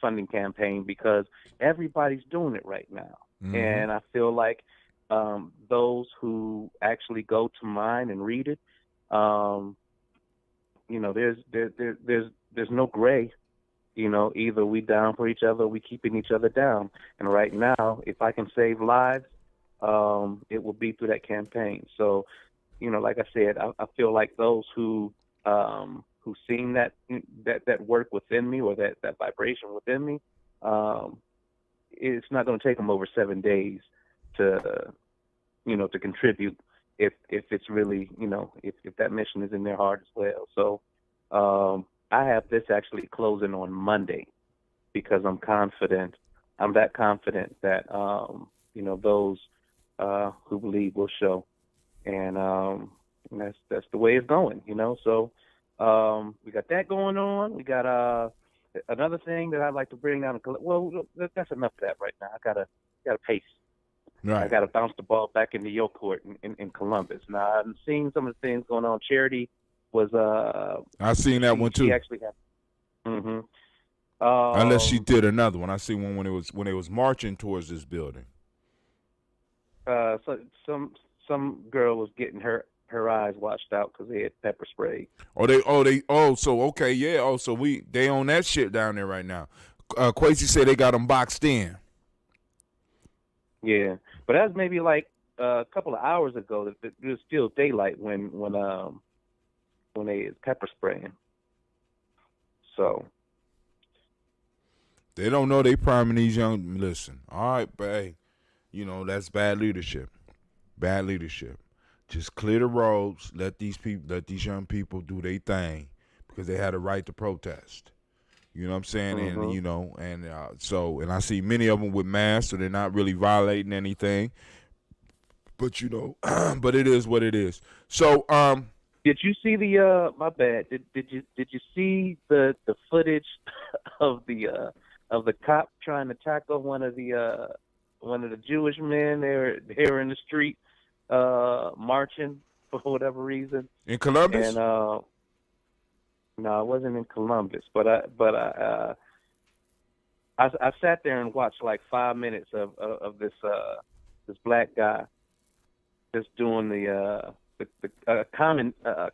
funding campaign, because everybody's doing it right now. Mm-hmm. And I feel like those who actually go to mine and read it, there's no gray. Either we down for each other, or we keeping each other down. And right now, if I can save lives, it will be through that campaign. So, like I said, I feel like those who seen that work within me, or that vibration within me, it's not going to take them over 7 days to contribute if it's really, if that mission is in their heart as well. So I have this actually closing on Monday, because I'm that confident that those who believe will show, and that's the way it's going. So we got that going on. We got another thing that I'd like to bring down. Well, that's enough of that right now. I gotta pace. Right. I gotta bounce the ball back into your court in Columbus. Now I've seen some of the things going on. Charity was I seen that one too. She actually had. Mm-hmm. Unless she did another one. I see one when it was marching towards this building. So some girl was getting her eyes washed out because they had pepper spray. Okay, yeah. So they on that shit down there right now. Quasi said they got them boxed in. Yeah, but that was maybe like a couple of hours ago. It was still daylight when they pepper spraying. So they don't know they priming these young. Listen, all right, but hey, that's bad leadership. Bad leadership. Just clear the roads. Let these young people do their thing, because they had a right to protest. You know what I'm saying? Mm-hmm. And I see many of them with masks, so they're not really violating anything. But but it is what it is. So did you see the my bad? Did you see the footage of the cop trying to tackle one of the Jewish men? They were in the street marching for whatever reason in Columbus. And no, it wasn't in Columbus, but I sat there and watched like 5 minutes of this black guy just doing the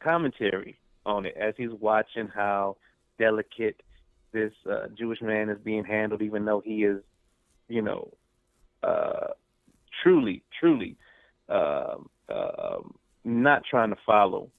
commentary on it, as he's watching how delicate this Jewish man is being handled, even though he is, truly not trying to follow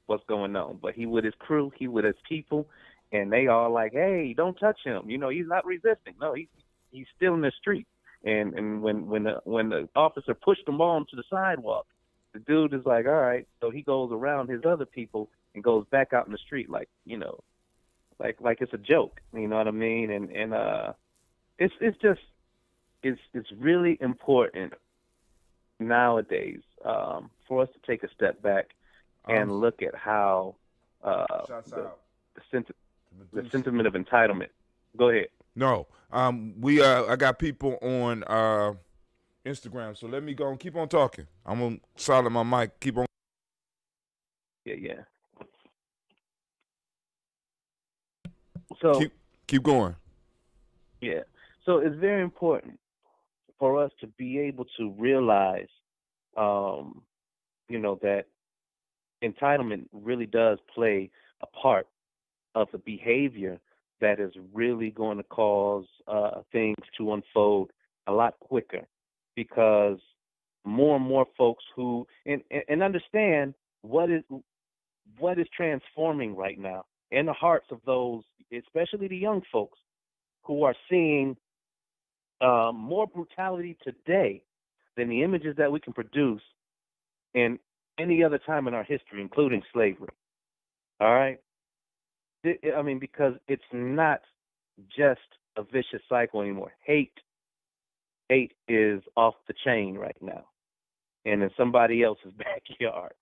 what's going on. But he with his crew, he with his people, and they all like, hey, don't touch him. He's not resisting. No, he's still in the street. And when the officer pushed him on to the sidewalk, the dude is like, all right. So he goes around his other people and goes back out in the street like it's a joke. You know what I mean? And it's really important nowadays for us to take a step back and look at how the sentiment of entitlement. Go ahead. No, I got people on Instagram, so let me go and keep on talking. I'm gonna silence my mic. Keep on. Yeah. So keep going. Yeah. So it's very important for us to be able to realize, that entitlement really does play a part of the behavior that is really going to cause things to unfold a lot quicker, because more and more folks who and understand what is transforming right now in the hearts of those, especially the young folks, who are seeing more brutality today than the images that we can produce in any other time in our history, including slavery. All right? Because it's not just a vicious cycle anymore. Hate is off the chain right now, and in somebody else's backyard.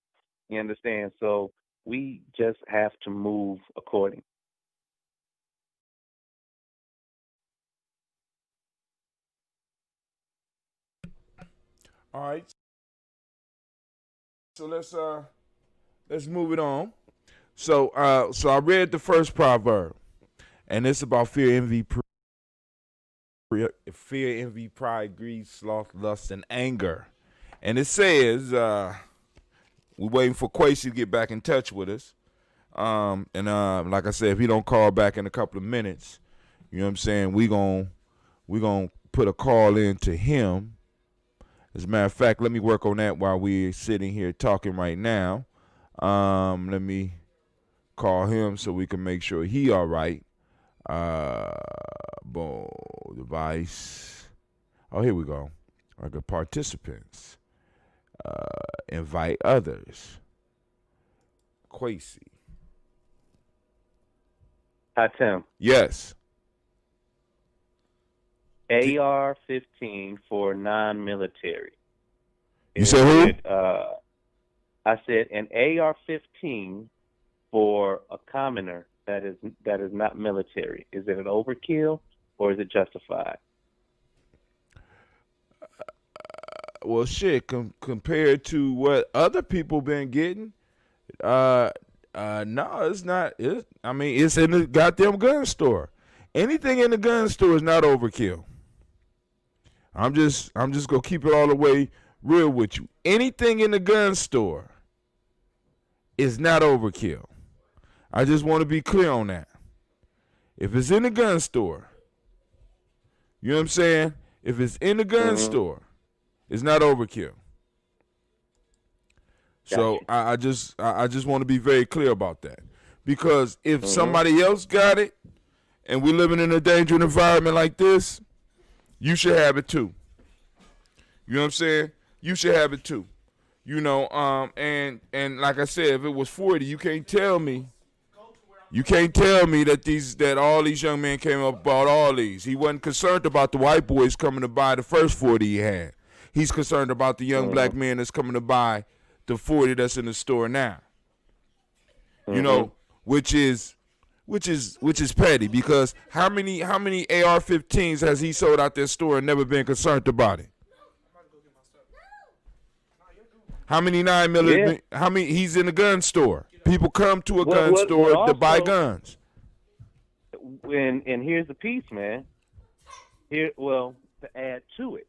You understand? So we just have to move accordingly. All right. So let's move it on. So I read the first proverb, and it's about fear, envy, pride, greed, sloth, lust, and anger. And it says, we're waiting for Quasi to get back in touch with us. And like I said, if he don't call back in a couple of minutes, you know what I'm saying, we gonna put a call in to him. As a matter of fact, let me work on that while we're sitting here talking right now. Let me call him so we can make sure he all right. Boom, device. Oh, here we go. I got participants. Invite others. Quasi. Hi, Tim. Yes. AR-15 for non-military. You said who? I said an AR-15 for a commoner that is not military. Is it an overkill or is it justified? Well, shit. Compared to what other people been getting, no, it's not. It's in the goddamn gun store. Anything in the gun store is not overkill. I'm just gonna keep it all the way real with you. Anything in the gun store is not overkill. I just want to be clear on that. If it's in the gun store, you know what I'm saying? If it's in the gun store, it's not overkill. So I just want to be very clear about that. Because if somebody else got it and we're living in a dangerous environment like this, you should have it too. You know what I'm saying? You should have it too. You know, and like I said, if it was 40, you can't tell me that all these young men came up bought all these. He wasn't concerned about the white boys coming to buy the first 40 he had. He's concerned about the young black men that's coming to buy the 40 that's in the store now. You know, which is petty, because how many AR-15s has he sold out that store and never been concerned about it? How many 9mm? How many? He's in a gun store. People come to a gun store to buy guns. And here's the piece, man. To add to it,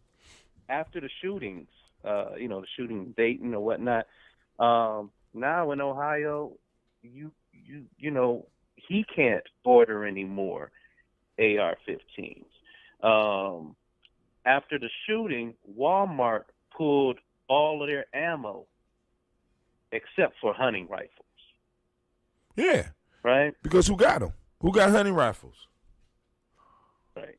after the shootings, the shooting in Dayton or whatnot, now in Ohio, you know, he can't order any more AR-15s. After the shooting, Walmart pulled all of their ammo except for hunting rifles. Yeah. Right? Because who got them? Who got hunting rifles? Right.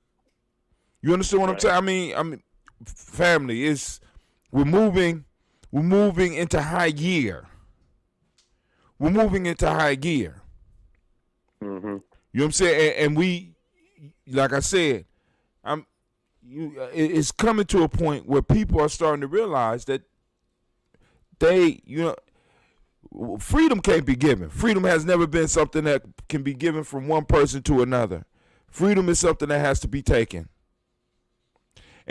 You understand what I'm saying? I mean, family, we're moving into high gear. We're moving into high gear. You know what I'm saying? And we, like I said, it's coming to a point where people are starting to realize that freedom can't be given. Freedom has never been something that can be given from one person to another. Freedom is something that has to be taken.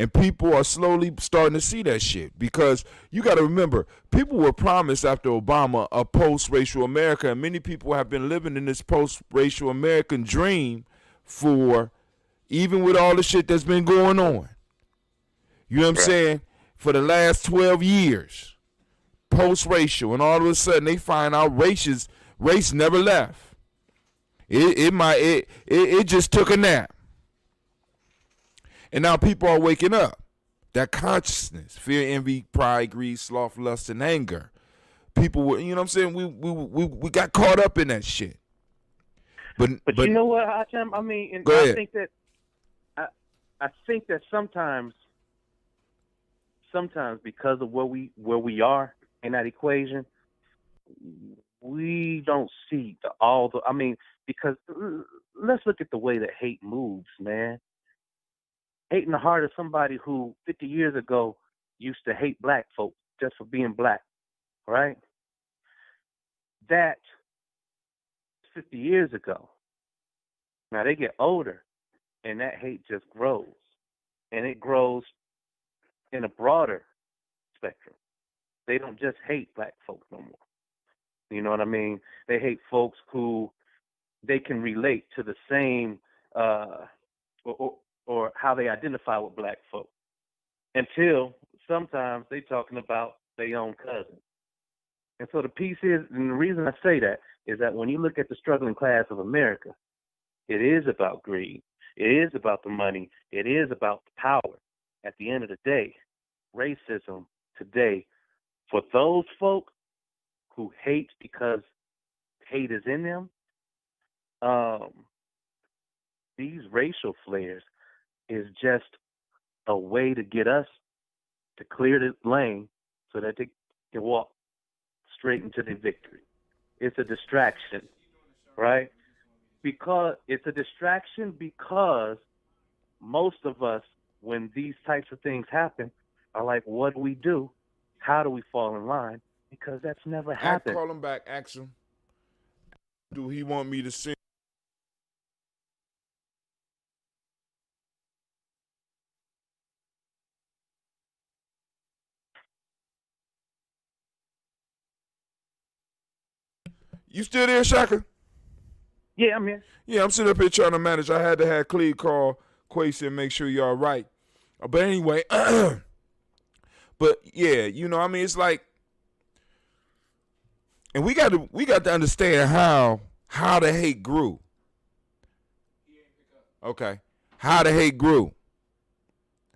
And people are slowly starting to see that shit, because you got to remember, people were promised after Obama a post-racial America, and many people have been living in this post-racial American dream for, even with all the shit that's been going on. You know what I'm saying? For the last 12 years, post-racial, and all of a sudden they find out race never left. It just took a nap. And now people are waking up. That consciousness, fear, envy, pride, greed, sloth, lust, and anger. People were, you know what I'm saying? We got caught up in that shit. But you know what, Hacham? I mean, and go ahead. I think that sometimes because of where we are in that equation, we don't see because let's look at the way that hate moves, man. Hate in the heart of somebody who 50 years ago used to hate black folks just for being black, right? That 50 years ago. Now they get older, and that hate just grows, and it grows in a broader spectrum. They don't just hate black folks no more. You know what I mean? They hate folks who they can relate to the same or how they identify with black folk, until sometimes they talking about their own cousin. And so the piece is, and the reason I say that is that when you look at the struggling class of America, it is about greed. It is about the money. It is about the power. At the end of the day, racism today, for those folk who hate because hate is in them, these racial flares is just a way to get us to clear the lane so that they can walk straight into the victory. It's a distraction, right? Because it's a distraction because most of us, when these types of things happen, are like, what do we do? How do we fall in line? Because that's never happened. Call him back, ask him. Do he want me to sing? You still there, Shaka? Yeah, I'm here. Yeah, I'm sitting up here trying to manage. I had to have Cleve call Quasi and make sure you're all right. But anyway, but yeah, you know, I mean, it's like, and we got to understand how the hate grew. Okay, how the hate grew.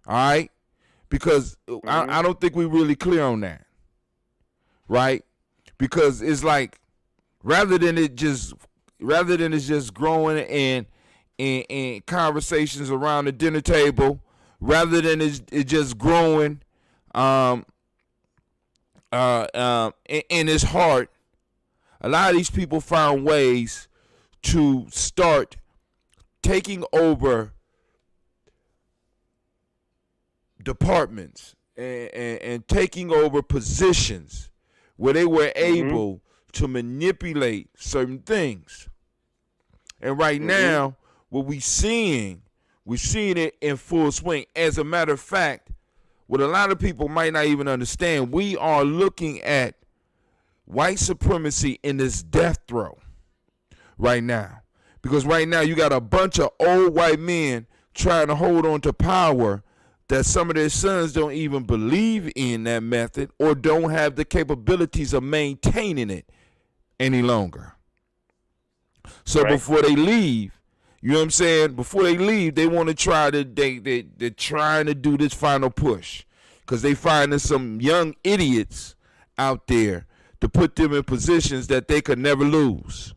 All right, because I don't think we really clear on that, right? Because it's like, rather than it's just growing in conversations around the dinner table, rather than it just growing in his heart, a lot of these people found ways to start taking over departments and taking over positions where they were able to manipulate certain things. And right now, what we're seeing it in full swing. As a matter of fact, what a lot of people might not even understand, we are looking at white supremacy in this death throw right now. Because right now you got a bunch of old white men trying to hold on to power that some of their sons don't even believe in that method or don't have the capabilities of maintaining it any longer. So before they leave, you know what I'm saying? Before they leave, they want to try to they're trying to do this final push because they finding some young idiots out there to put them in positions that they could never lose.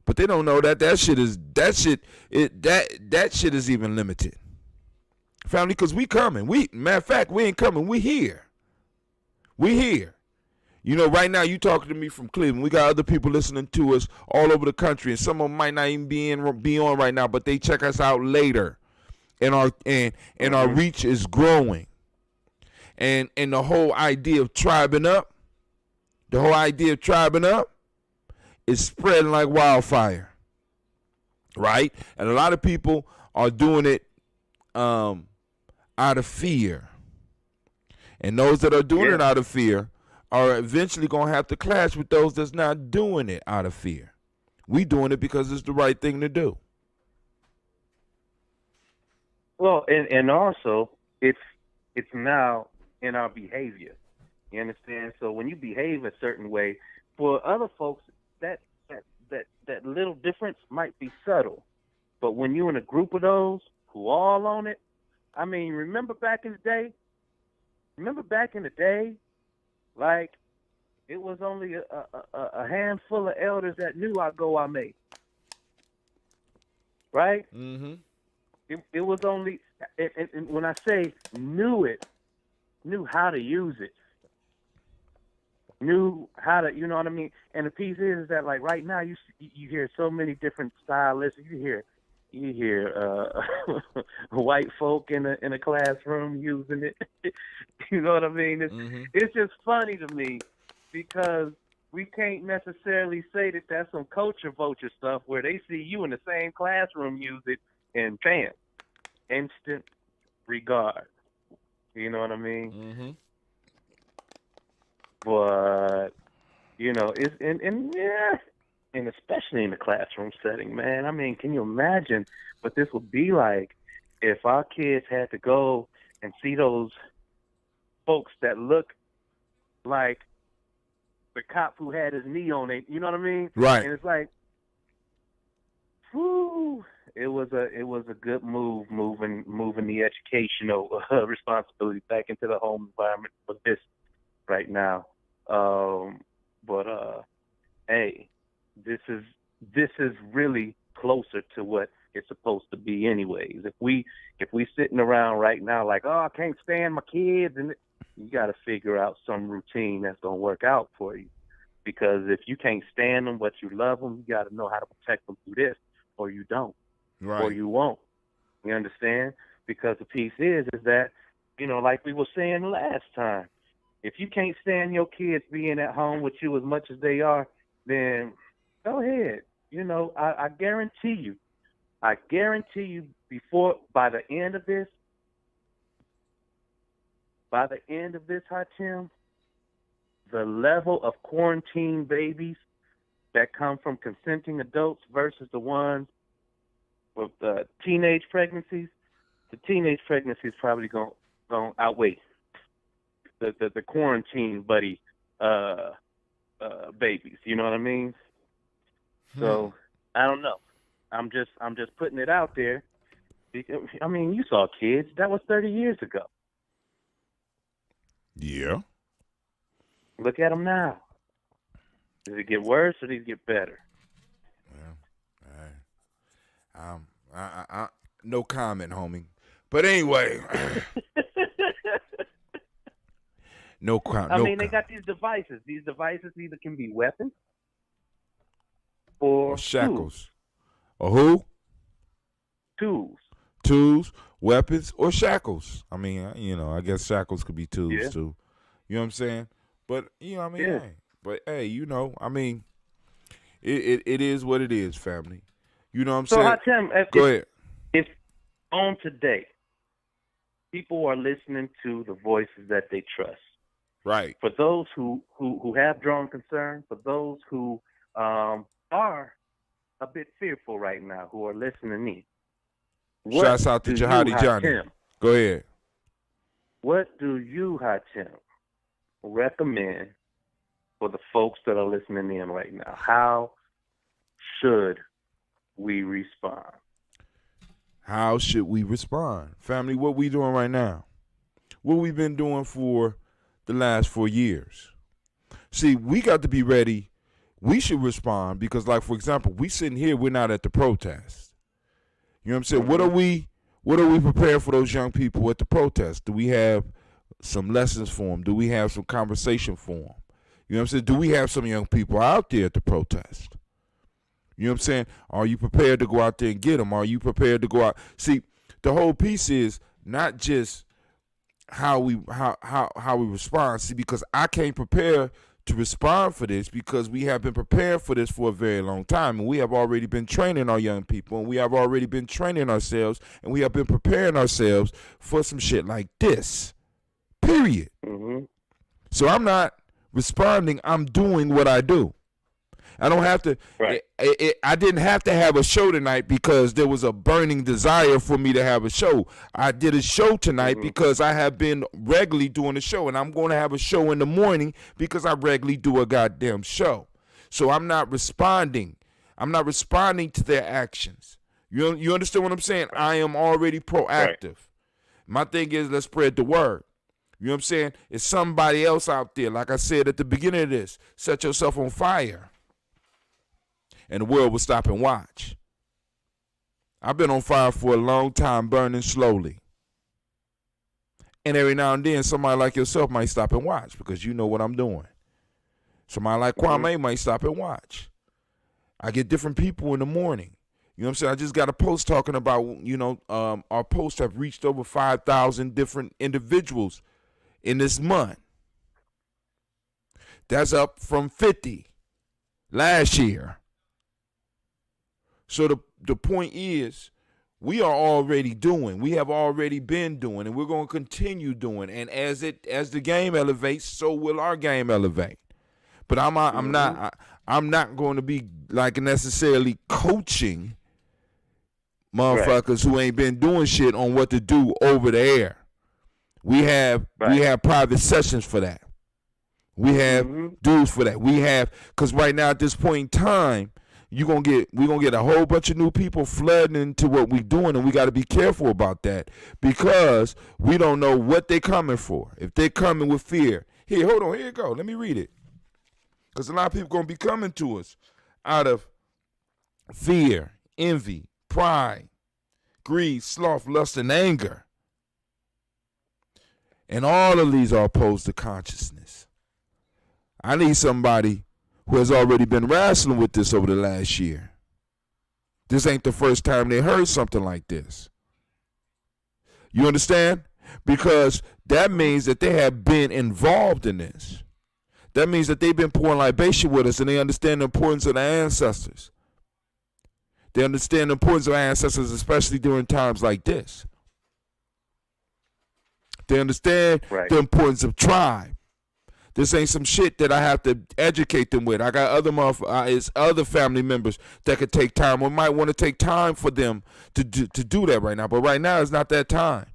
But they don't know that shit is even limited. Family, because we coming. Matter of fact, we ain't coming. We here. We here. You know, right now you talking to me from Cleveland. We got other people listening to us all over the country, and some of them might not even be on right now, but they check us out later, and our reach is growing, and the whole idea of tribing up, is spreading like wildfire, right? And a lot of people are doing it out of fear. And those that are doing it out of fear are eventually going to have to clash with those that's not doing it out of fear. We doing it because it's the right thing to do. Well, and also it's now in our behavior. You understand? So when you behave a certain way, for other folks, that little difference might be subtle. But when you're in a group of those who all on it, I mean, remember back in the day, like it was only a handful of elders that knew I made. Right? Mm-hmm. It was only, and when I say knew how to use it. Knew how to, you know what I mean? And the piece is that, like, right now you hear so many different stylists. You hear white folk in a classroom using it. You know what I mean? It's just funny to me because we can't necessarily say that that's some culture vulture stuff where they see you in the same classroom use it and bam, instant regard. You know what I mean? Mm-hmm. But you know, it's and especially in the classroom setting, man. I mean, can you imagine what this would be like if our kids had to go and see those folks that look like the cop who had his knee on it? You know what I mean? Right. And it's like, whoo! It was a good move, moving the educational responsibility back into the home environment for this right now. Hey, this is really closer to what it's supposed to be, anyways. If we sitting around right now like, oh, I can't stand my kids, and you got to figure out some routine that's gonna work out for you. Because if you can't stand them, but you love them, you got to know how to protect them through this, or you don't, or you won't. You understand? Because the piece is that, you know, like we were saying last time, if you can't stand your kids being at home with you as much as they are, then go ahead. You know, I guarantee you, by the end of this, Hatim, the level of quarantine babies that come from consenting adults versus the ones with teenage pregnancies, the teenage pregnancies probably going to outweigh the quarantine buddy babies. You know what I mean? So I don't know. I'm just putting it out there. I mean, you saw kids. That was 30 years ago. Yeah. Look at them now. Does it get worse or does it get better? Well, no comment, homie. But anyway, no comment. I mean, they got these devices. These devices either can be weapons or shackles. Or who? Tools, weapons, or shackles. I mean, you know, I guess shackles could be tools too. You know what I'm saying? But, you know what I mean? Yeah. Hey, but, hey, you know, I mean, it is what it is, family. You know what I'm saying? So, Hatim, go ahead. If on today, people are listening to the voices that they trust. Right. For those who have drawn concern, for those who are a bit fearful right now, who are listening in. Shouts out to Jihadi Johnny. Hatim, go ahead. What do you, Hatim, recommend for the folks that are listening in right now? How should we respond? How should we respond? Family, what we doing right now? What we've been doing for the last 4 years. See, we got to be ready. We should respond because, like, for example, we sitting here, we're not at the protest. You know what I'm saying? What are we preparing for those young people at the protest? Do we have some lessons for them? Do we have some conversation for them? You know what I'm saying? Do we have some young people out there at the protest? You know what I'm saying? Are you prepared to go out there and get them? Are you prepared to go out? See, the whole piece is not just how we respond. See, because I can't prepare to respond for this because we have been prepared for this for a very long time. And we have already been training our young people, and we have already been training ourselves, and we have been preparing ourselves for some shit like this. Period. So I'm not responding. I'm doing what I do. I don't have to. Right. I didn't have to have a show tonight because there was a burning desire for me to have a show. I did a show tonight because I have been regularly doing a show, and I'm going to have a show in the morning because I regularly do a goddamn show. So I'm not responding. I'm not responding to their actions. You understand what I'm saying? I am already proactive. Right. My thing is, let's spread the word. You know what I'm saying? It's somebody else out there. Like I said at the beginning of this, set yourself on fire, and the world will stop and watch. I've been on fire for a long time, burning slowly. And every now and then, somebody like yourself might stop and watch because you know what I'm doing. Somebody like Kwame might stop and watch. I get different people in the morning. You know what I'm saying? I just got a post talking about, our posts have reached over 5,000 different individuals in this month. That's up from 50 last year. So the point is, we are already doing. We have already been doing, and we're going to continue doing. And as the game elevates, so will our game elevate. But I'm not going to be like necessarily coaching motherfuckers who ain't been doing shit on what to do over the air. We have private sessions for that. We have dudes for that. We have, because right now at this point in time, we're gonna get a whole bunch of new people flooding into what we're doing, and we got to be careful about that because we don't know what they're coming for. If they're coming with fear, here, hold on, here you go. Let me read it, because a lot of people gonna be coming to us out of fear, envy, pride, greed, sloth, lust, and anger, and all of these are opposed to consciousness. I need somebody who has already been wrestling with this over the last year. This ain't the first time they heard something like this. You understand? Because that means that they have been involved in this. That means that they've been pouring libation with us, and they understand the importance of the ancestors. They understand the importance of ancestors, especially during times like this. They understand the importance of tribe. This ain't some shit that I have to educate them with. I got other family members that could take time. We might want to take time for them to do that right now. But right now, it's not that time.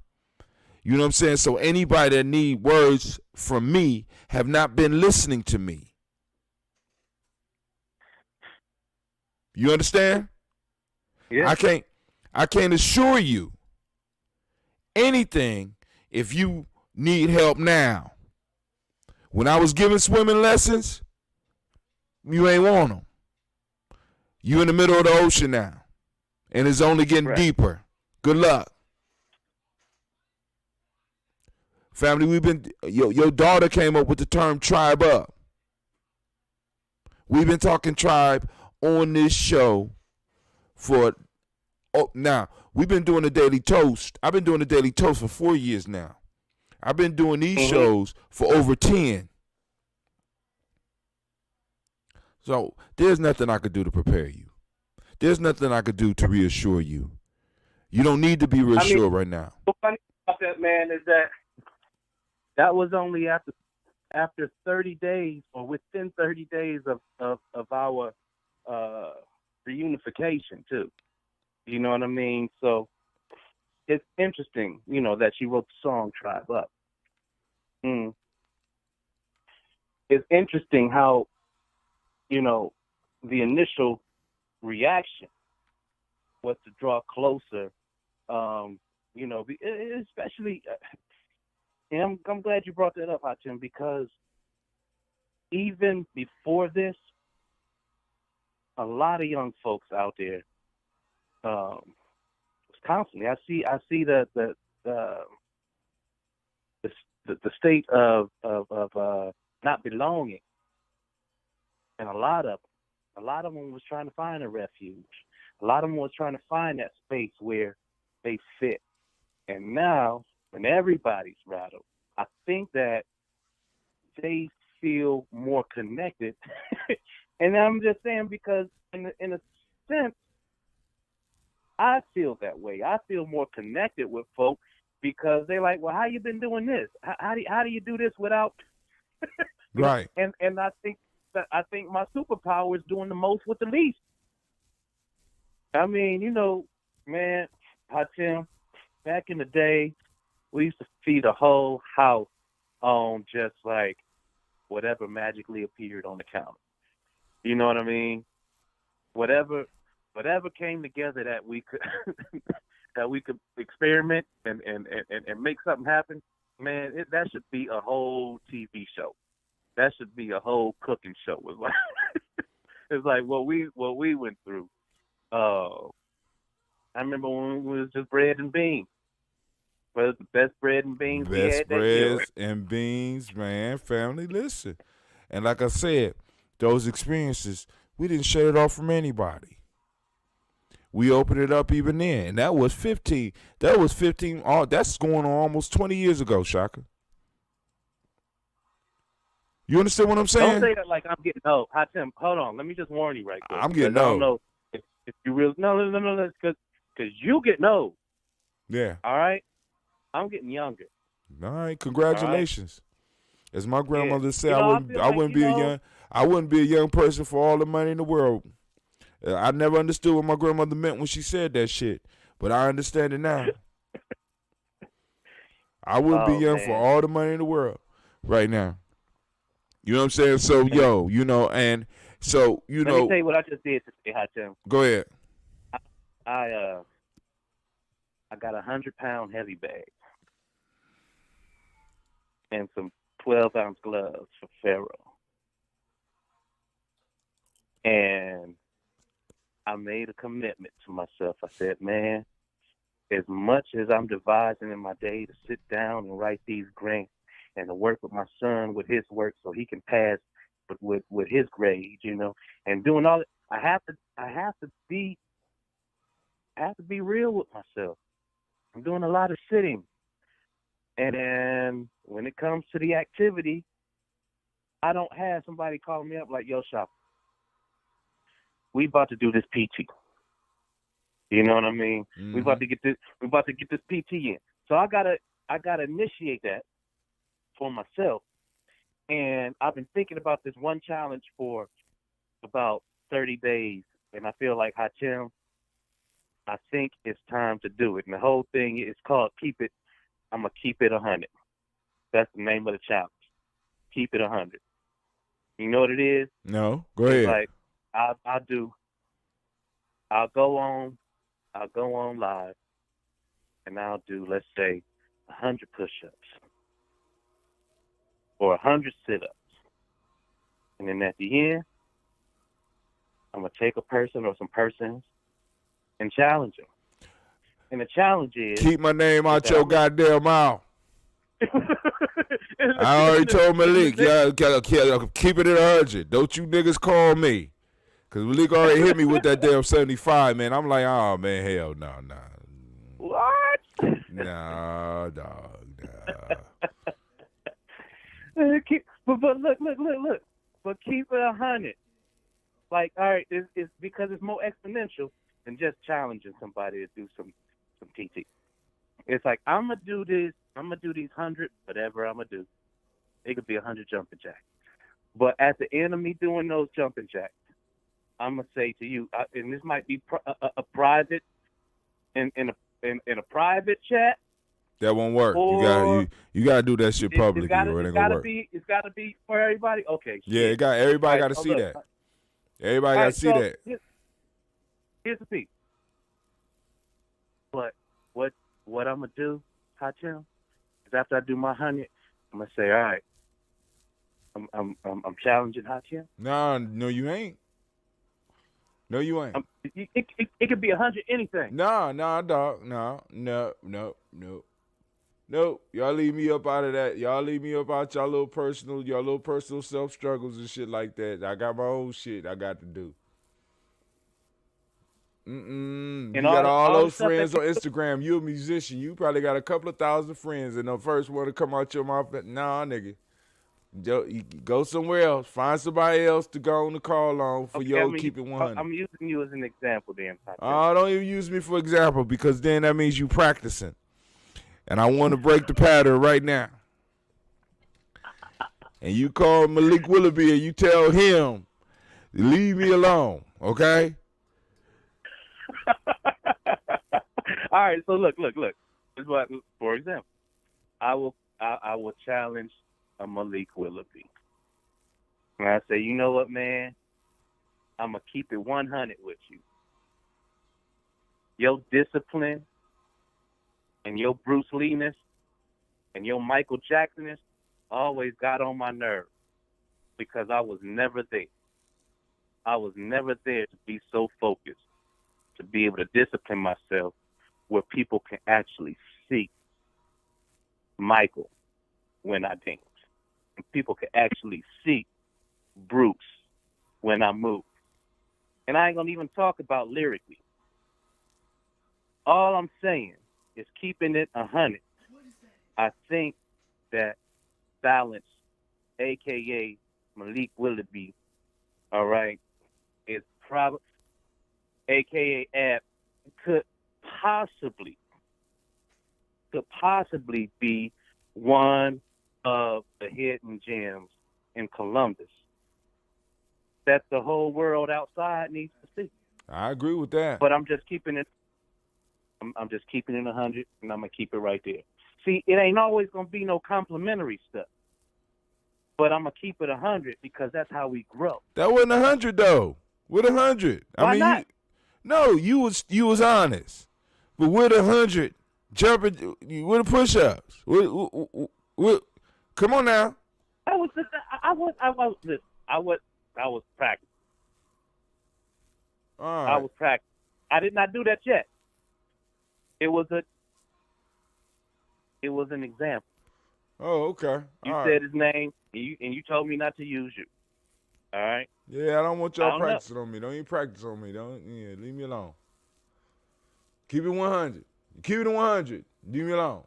You know what I'm saying? So anybody that need words from me have not been listening to me. You understand? Yeah. I can't assure you anything if you need help now. When I was giving swimming lessons, you ain't want them. You in the middle of the ocean now, and it's only getting deeper. Good luck. Family, your daughter came up with the term tribe up. We've been talking tribe on this show now, we've been doing the Daily Toast. I've been doing the Daily Toast for 4 years now. I've been doing these shows for over 10. So there's nothing I could do to prepare you. There's nothing I could do to reassure you. You don't need to be reassured right now. What's funny about that, man, is that was only after 30 days or within 30 days of our reunification too. You know what I mean? So it's interesting, that she wrote the song Tribe Up. It's interesting how, the initial reaction was to draw closer, especially, and I'm glad you brought that up, Hachim, because even before this, a lot of young folks out there, constantly, I see the state of not belonging, and a lot of them was trying to find a refuge. A lot of them was trying to find that space where they fit. And now, when everybody's rattled, I think that they feel more connected. And I'm just saying because in a sense, I feel that way. I feel more connected with folks because they're like, well, how you been doing this? How do you do this without? Right. And I think my superpower is doing the most with the least. I mean, man, Tim, back in the day, we used to feed a whole house on just like whatever magically appeared on the counter. You know what I mean? Whatever came together that we could experiment and make something happen, man, that should be a whole TV show. That should be a whole cooking show. It's like what we went through. I remember when it was just bread and beans. But the best bread and beans we had that year. Best breads and beans, man. Family, listen. And like I said, those experiences, we didn't shut it off from anybody. We opened it up even then. And that was 15. That's going on almost 20 years ago, Shaka. You understand what I'm saying? Don't say that like I'm getting old. Hi, Tim, hold on. Let me just warn you right quick. I'm getting old. I don't know if you really... No. That's because you getting old. Yeah. All right? I'm getting younger. All right. Congratulations. All right. As my grandmother said, I wouldn't be a young person for all the money in the world. I never understood what my grandmother meant when she said that shit, but I understand it now. I wouldn't be young for all the money in the world right now. You know what I'm saying? So, Let me tell you what I just did today, Hot Tim. Go ahead. I got 100-pound heavy bag and some 12-ounce gloves for Pharaoh. And I made a commitment to myself. I said, man, as much as I'm devising in my day to sit down and write these grants and to work with my son with his work so he can pass with his grades, and doing all that, I have to be real with myself. I'm doing a lot of sitting. And then when it comes to the activity, I don't have somebody calling me up like, yo, Shop, we about to do this PT. You know what I mean? Mm-hmm. We about to get this PT in. So I gotta initiate that for myself. And I've been thinking about this one challenge for about 30 days. And I feel like, Tim, I think it's time to do it. And the whole thing is called I'm going to keep it 100. That's the name of the challenge. Keep it 100. You know what it is? No, go ahead. It's like, I'll go on live and I'll do, let's say, 100 push-ups or 100 sit-ups. And then at the end, I'm going to take a person or some persons and challenge them. And the challenge is... Keep my name out your goddamn mouth. I already told Malik, keep it at 100. Don't you niggas call me. Because Malik already hit me with that damn 75, man. I'm like, oh, man, hell no. What? No, dog, But look. But keep it 100. Like, all right, it's because it's more exponential than just challenging somebody to do some PT. It's like, I'm going to do this. I'm going to do these 100, whatever I'm going to do. It could be 100 jumping jacks. But at the end of me doing those jumping jacks, I'm going to say to you, and this might be a private, in a private chat. That won't work. You gotta do that shit publicly, or it ain't gonna work. It's gotta be for everybody. Okay. Yeah, everybody got to see that. Everybody got to see that. Here's the piece. But what I'm gonna do, Hachim, is after I do my 100, I'm gonna say, all right, I'm challenging Hachim. No, you ain't. No, you ain't. It could be 100 anything. No, dog. No. Y'all leave me up out of that. Y'all leave me up out your little personal self struggles and shit like that. I got my own shit I got to do. You got all those friends on Instagram. You a musician. You probably got a couple of thousand friends, and the first one to come out your mouth, nah, nigga. You go somewhere else. Find somebody else to go on the call on for your keep it 100. I'm using you as an example then. Don't even use me for example, because then that means you practicing. And I want to break the pattern right now. And you call Malik Willoughby and you tell him, leave me alone, okay? All right, so look. This is what, for example, I will challenge a Malik Willoughby. And I say, you know what, man? I'm going to keep it 100 with you. Your discipline and your Bruce Lee-ness and your Michael Jackson-ness always got on my nerves because I was never there. I was never there to be so focused, to be able to discipline myself where people can actually see Michael when I dance. And people can actually see Bruce when I move. And I ain't going to even talk about lyrically. All I'm saying is keeping it 100. I think that Balance, a.k.a. Malik Willoughby, all right, is probably, a.k.a. Ab, could possibly be one of the hidden gems in Columbus that the whole world outside needs to see. I agree with that. But I'm just keeping it. I'm just keeping it 100, and I'm gonna keep it right there. See, it ain't always gonna be no complimentary stuff, but I'm gonna keep it 100 because that's how we grow. That wasn't 100 though. With 100, Why not? You was honest, but with 100, jumping with the push-ups. Come on now. I was practicing. All right. I was practicing. I did not do that yet. It was an example. Oh, okay. You All said right. his name, and you told me not to use you. All right? Yeah, I don't want y'all I don't practicing on me. Don't even practice on me. Leave me alone. Keep it 100. Keep it 100. Leave me alone.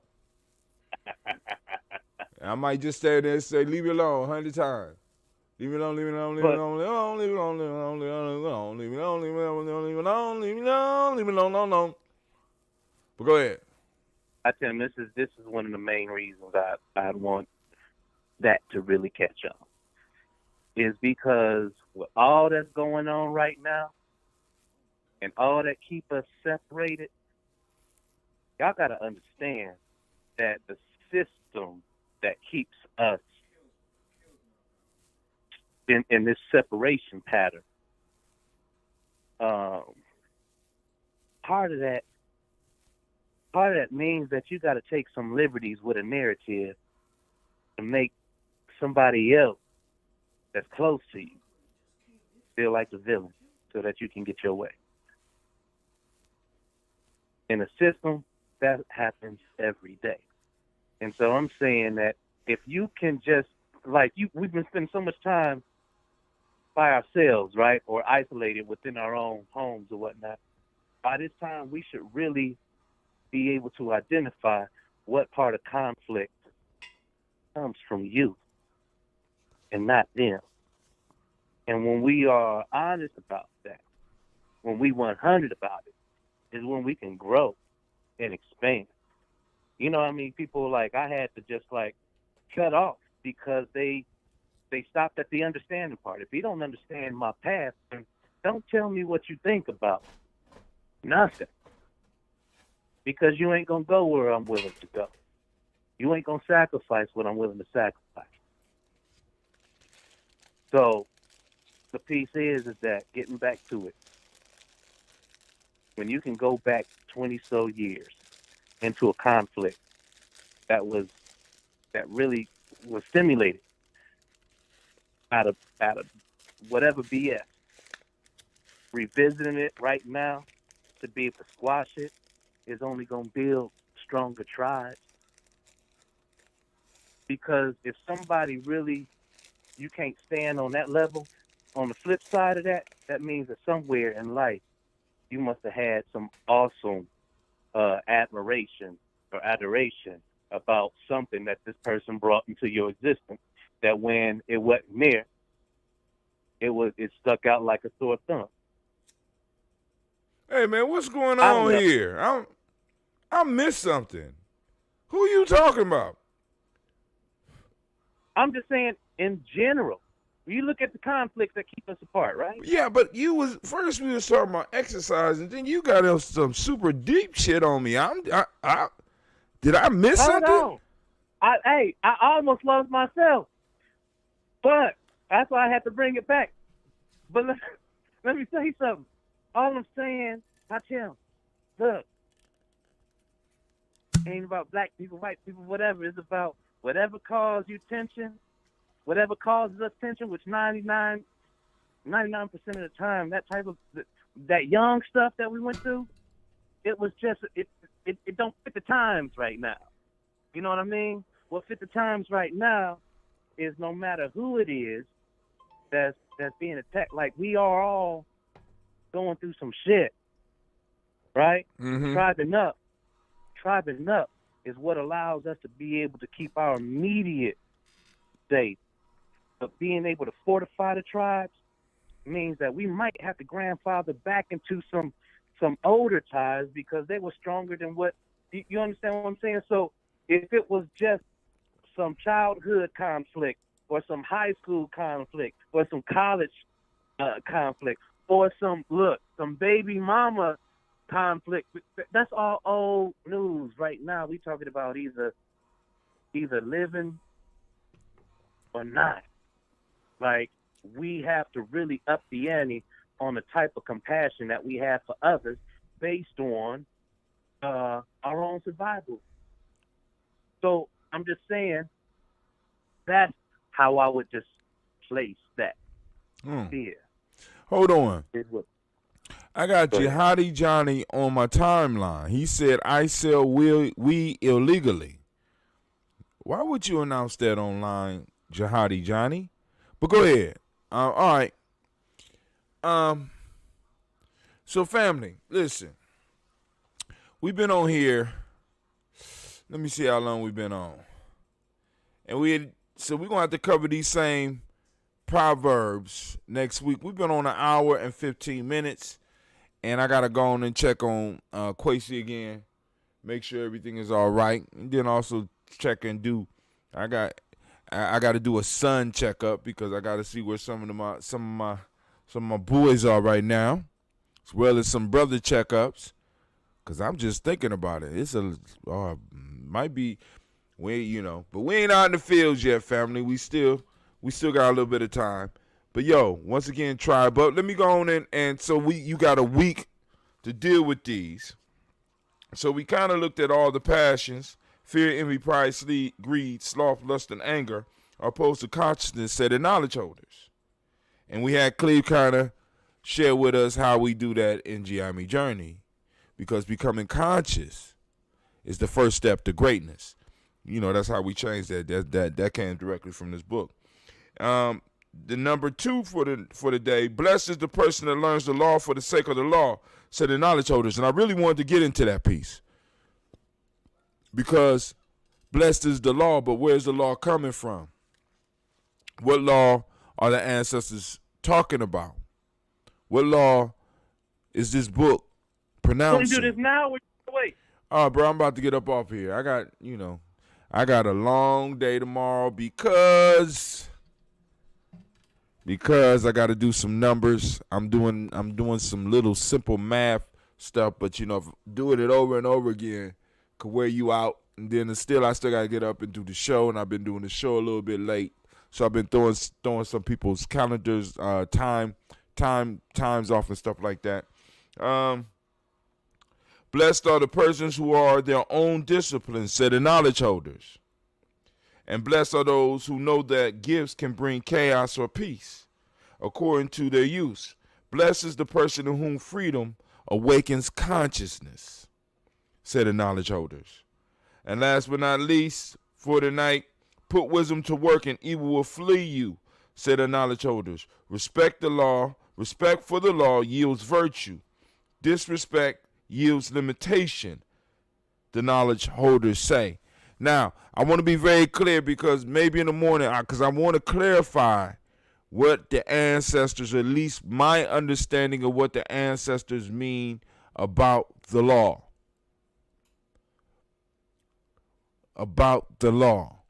I might just stay there and say, leave me alone 100 times. Leave me alone, leave me alone, leave me alone, leave me alone, leave me alone, leave me alone, leave me alone, leave me alone, leave me alone, leave me alone, leave me alone. But go ahead. I tell him this is one of the main reasons I'd want that to really catch on. Is because with all that's going on right now and all that keep us separated, y'all got to understand that the system that keeps us in this separation pattern, part of that means that you got to take some liberties with a narrative to make somebody else that's close to you feel like the villain so that you can get your way. In a system, that happens every day. And so I'm saying that if you can just, we've been spending so much time by ourselves, right, or isolated within our own homes or whatnot, by this time we should really be able to identify what part of conflict comes from you and not them. And when we are honest about that, when we 100 about it, is when we can grow and expand. You know what I mean? People I had to just cut off because they stopped at the understanding part. If you don't understand my path, then don't tell me what you think about nothing. Because you ain't going to go where I'm willing to go. You ain't going to sacrifice what I'm willing to sacrifice. So the piece is that getting back to it, when you can go back 20 so years into a conflict that really was stimulated out of whatever BS, revisiting it right now to be able to squash it is only going to build stronger tribes. Because if somebody really, you can't stand on that level, on the flip side of that, that means that somewhere in life you must have had some awesome admiration or adoration about something that this person brought into your existence. that when it wasn't there, it stuck out like a sore thumb. Hey man, what's going on here? I missed something. Who you talking about? I'm just saying in general. You look at the conflicts that keep us apart, right? Yeah, but we was talking about exercise, and then you got some super deep shit on me. Did I miss something? Hold on. I almost lost myself, but that's why I had to bring it back. But let me tell you something. All I'm saying, Tim, look, ain't about black people, white people, whatever. It's about whatever causes you tension. Whatever causes us tension, which 99% of the time, that young stuff that we went through, it was just it don't fit the times right now. You know what I mean? What fit the times right now is no matter who it is that's being attacked. Like we are all going through some shit, right? Mm-hmm. Tribing up is what allows us to be able to keep our immediate safe. But being able to fortify the tribes means that we might have to grandfather back into some older ties because they were stronger than what you understand what I'm saying? So if it was just some childhood conflict or some high school conflict or some college conflict or some baby mama conflict, that's all old news right now. We talking about either living or not. Like, we have to really up the ante on the type of compassion that we have for others based on our own survival. So I'm just saying that's how I would just place that fear. Hold on. I got Jihadi Johnny on my timeline. He said, I sell weed illegally. Why would you announce that online, Jihadi Johnny? But go ahead. All right. So family, listen. We've been on here. Let me see how long we've been on. And we're gonna have to cover these same proverbs next week. We've been on 1 hour and 15 minutes, and I gotta go on and check on Quasi again, make sure everything is all right, and then also check and do. I got to do a son checkup because I got to see where some of my boys are right now, as well as some brother checkups. Cause I'm just thinking about it. It's might be, but we ain't out in the fields yet, family. We still got a little bit of time. But yo, once again, tribe up. Let me go on and so you got a week to deal with these. So we kind of looked at all the passions. Fear, envy, pride, greed, sloth, lust, and anger are opposed to consciousness, said the knowledge holders. And we had Cleve kind of share with us how we do that in GNJMedia Journey, because becoming conscious is the first step to greatness. That's how we changed that. That came directly from this book. The number 2 for the day, blessed is the person that learns the law for the sake of the law, said the knowledge holders. And I really wanted to get into that piece. Because blessed is the law, but where's the law coming from? What law are the ancestors talking about? What law is this book pronouncing? Can we do this now or wait? Oh, bro, I'm about to get up off here. I got a long day tomorrow because I got to do some numbers. I'm doing some little simple math stuff, but doing it over and over again could wear you out, and then I still gotta get up and do the show, and I've been doing the show a little bit late, so I've been throwing some people's calendars, times off and stuff like that. Blessed are the persons who are their own discipline, said the knowledge holders, and blessed are those who know that gifts can bring chaos or peace according to their use. Blessed is the person in whom freedom awakens consciousness, said the knowledge holders. And last but not least, for tonight, put wisdom to work and evil will flee you, said the knowledge holders. Respect the law. Respect for the law yields virtue. Disrespect yields limitation, the knowledge holders say. Now, I want to be very clear because maybe in the morning, because I want to clarify what the ancestors, or at least my understanding of what the ancestors mean about the law. About the law.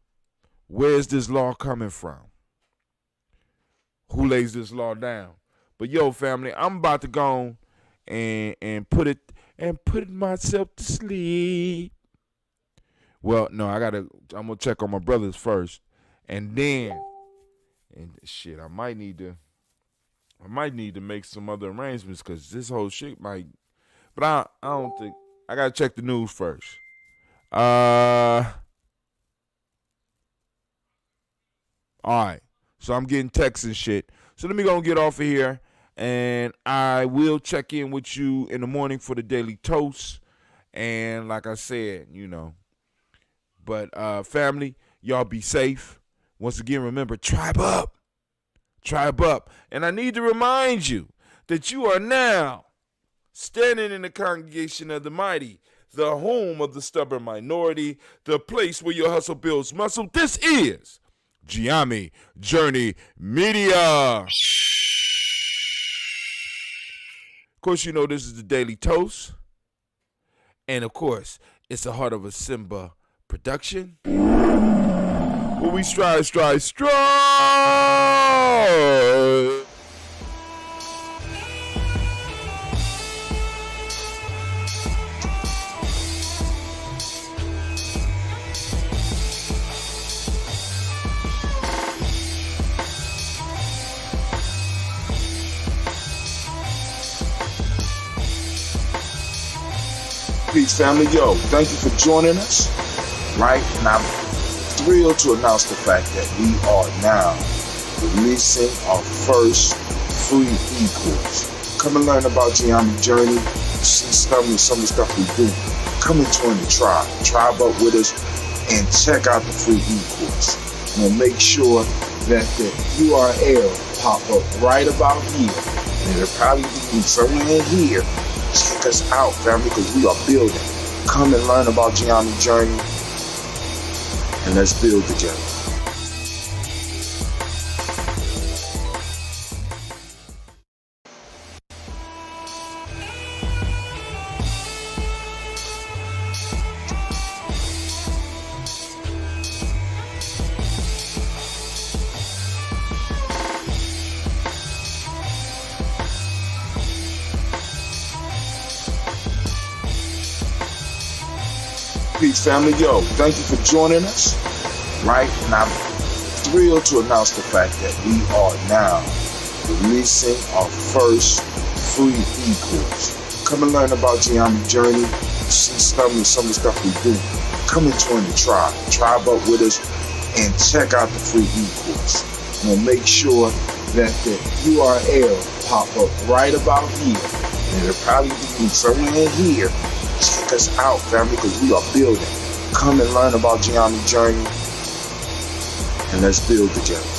Where is this law coming from? Who lays this law down? But yo, family, I'm about to go on and put myself to sleep. Well, no, I'm gonna check on my brothers first, and then, shit, I might need to make some other arrangements because this whole shit might. But I don't think I gotta check the news first. All right, so I'm getting texts and shit. So let me go and get off of here, and I will check in with you in the morning for the Daily Toast. And like I said, but family, y'all be safe. Once again, remember, tribe up. Tribe up. And I need to remind you that you are now standing in the congregation of the mighty, the home of the stubborn minority, the place where your hustle builds muscle. This is GNJMedia. Of course, this is the Daily Toast. And of course, it's the Heart of a Simba production. Where we strive. Peace, family. Yo, thank you for joining us. Right? And I'm thrilled to announce the fact that we are now releasing our first free e-course. Come and learn about Gianni's journey. See some of the stuff we do. Come and join the tribe. Tribe up with us and check out the free e-course. And we'll make sure that the URL pop up right about here. And it'll probably be somewhere in here. Check us out, family, because we are building. Come and learn about Gianni's journey. And let's build together. Peace, family. Yo, thank you for joining us. Right? And I'm thrilled to announce the fact that we are now releasing our first free e-course. Come and learn about Gianni's journey. See some of the stuff we do. Come and join the tribe. Tribe up with us and check out the free e-course. And we'll make sure that the URL pop up right about here. And it'll probably be somewhere in here. Check us out, family, because we are building. Come and learn about Gianni's journey. And let's build together.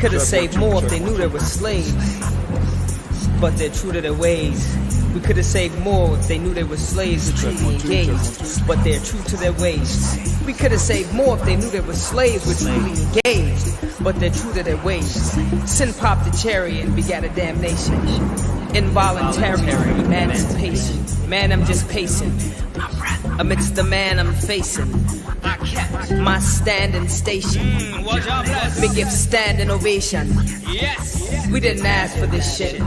Could have saved more if they knew they were slaves, but they're true to their ways. We could have saved more if they knew they were slaves who truly engaged, but they're true to their ways. We could have saved more if they knew they were slaves who truly engaged, but they're true to their ways. Sin popped the cherry and begat a damnation. Involuntary emancipation. Man, I'm just pacing. Amidst the man I'm facing, I kept my standing station. Me give standing ovation. Yes, we didn't ask for this shit.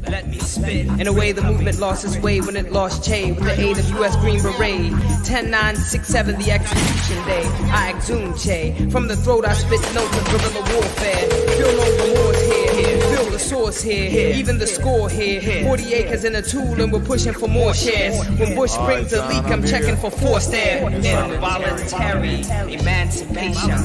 Let me spit. In a way, the movement lost its way when it lost Che with the aid of U.S. Green Beret. 10-9-6-7, the execution day. I exhumed Che. From the throat, I spit notes of guerrilla warfare. Feel no remorse here. Feel the source here. Even the score here. 40 acres in a tool, and we're pushing for more shares. When Bush brings a leak, I'm checking for force there. Involuntary emancipation.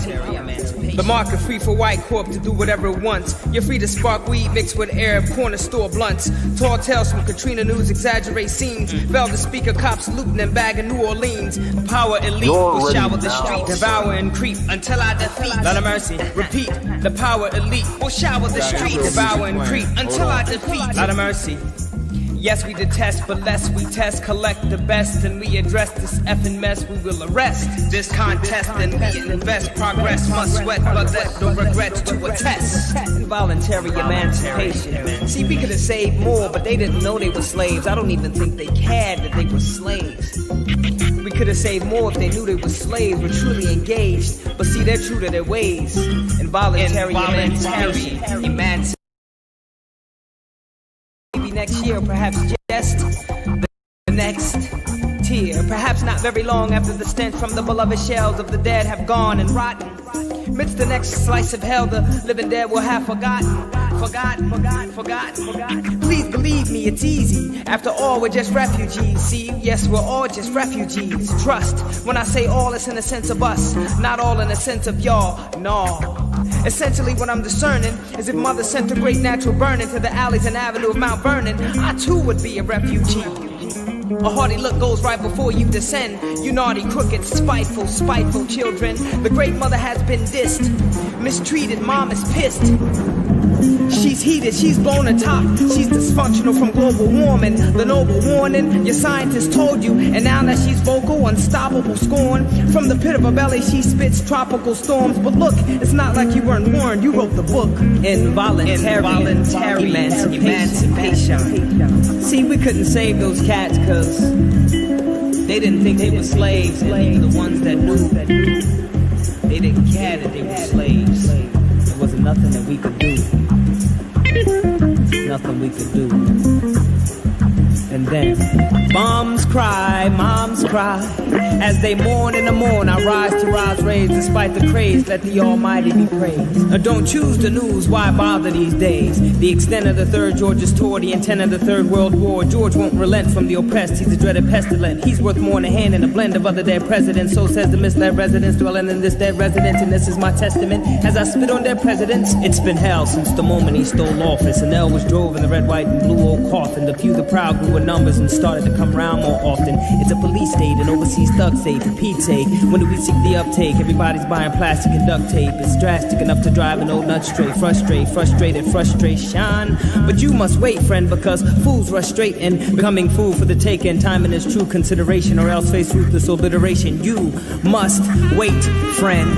The market free for white corp to do whatever it wants. You're free to spark weed mixed with Arab corner store blunts. Tall tales from Katrina News exaggerate scenes. Velvet speaker cops looting and bagging New Orleans. Power elite will shower the street, devour and creep until I defeat. Lot of mercy. Repeat. The power elite will shower the street, devour and creep until I defeat. Lot of mercy. Yes, we detest, but less we test, collect the best, and we address this effing mess. We will arrest this contest, and we invest. Progress must sweat, but let no regrets to attest. Involuntary emancipation. See, we could have saved more, but they didn't know they were slaves. I don't even think they cared that they were slaves. We could have saved more if they knew they were slaves, were truly engaged. But see, they're true to their ways. Involuntary emancipation. Next year, perhaps just the next tear. Perhaps not very long after the stench from the beloved shells of the dead have gone and rotten. Amidst the next slice of hell, the living dead will have forgotten. Please believe me, it's easy. After all, we're just refugees. See, yes, we're all just refugees. Trust when I say all, it's in the sense of us, not all in the sense of y'all. No. Essentially, what I'm discerning is if Mother sent a great natural burning to the alleys and avenue of Mount Vernon, I too would be a refugee. A haughty look goes right before you descend. You naughty, crooked, spiteful children. The great mother has been dissed, mistreated, mom is pissed. She's heated, she's blown atop. She's dysfunctional from global warming. The noble warning your scientists told you. And now that she's vocal, unstoppable scorn. From the pit of her belly she spits tropical storms. But look, it's not like you weren't warned. You wrote the book. Involuntary emancipation. See, we couldn't save those cats cause they didn't think they were slaves. And even the ones that knew, they didn't care that they were slaves. There wasn't nothing that we could do. Nothing we could do. And then moms cry as they mourn in the morn. I rise to rise raised despite the craze. Let the Almighty be praised. Don't choose the news, why bother these days? The extent of the third George's tour, the intent of the Third World War. George won't relent from the oppressed. He's a dreaded pestilent. He's worth more than a hand in a blend of other dead presidents. So says the misled residents dwelling in this dead residence. And this is my testament as I spit on dead presidents. It's been hell since the moment he stole office. And L was drove in the red, white, and blue old coffin. The few, the proud grew in numbers and started to come round more often. It's a police state, an overseas thug state. For Pete's sake, when do we seek the uptake? Everybody's buying plastic and duct tape. It's drastic enough to drive an old nut straight. Frustrated frustration. But you must wait, friend, because fools rush straight in, becoming fool for the taking. Time in its true consideration, or else face ruthless obliteration. You must wait, friend.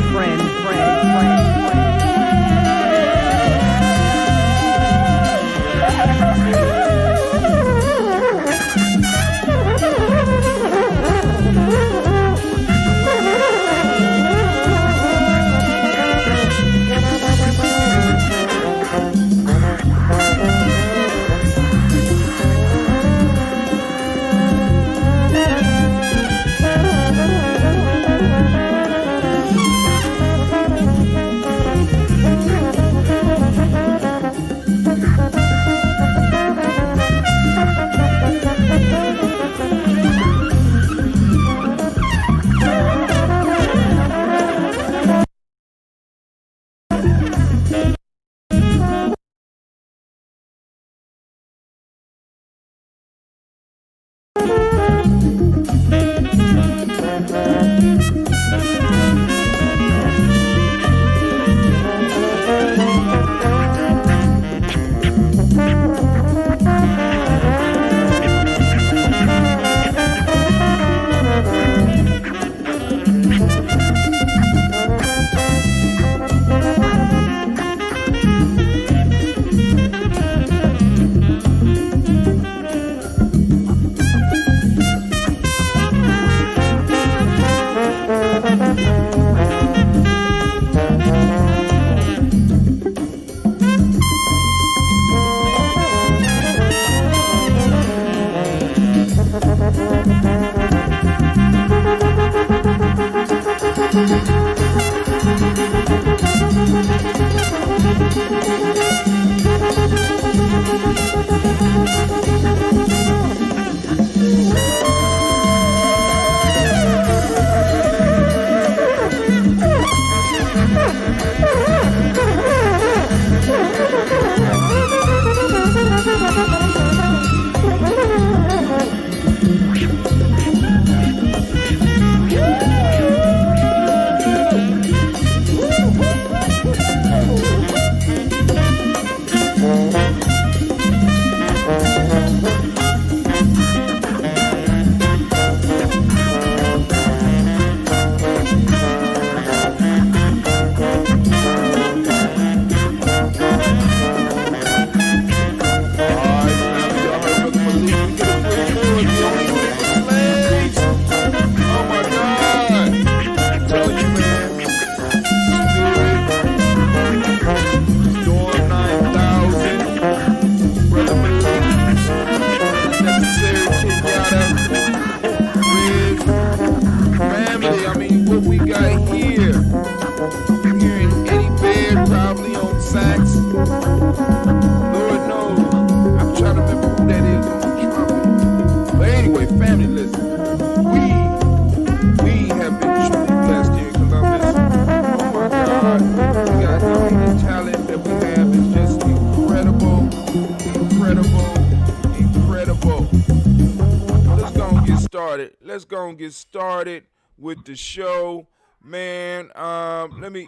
started. Let's go and get started with the show, man. Let me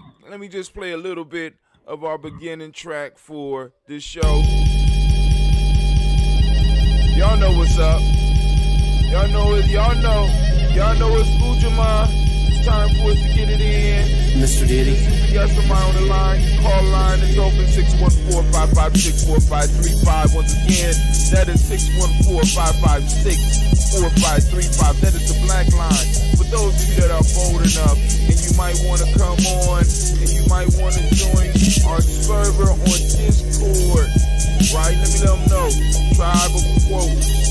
just play a little bit of our beginning track for this show. Y'all know what's up. Y'all know it's Ujama. It's time for us to get it in. Mr. Diddy. We got somebody on the line. Call line is open 614-556-4535. Once again, that is 614-556-4535. That is the black line. For those of you that are bold enough and you might want to come on and you might want to join our server on Discord, right? Let me let them know. Tribal quotes.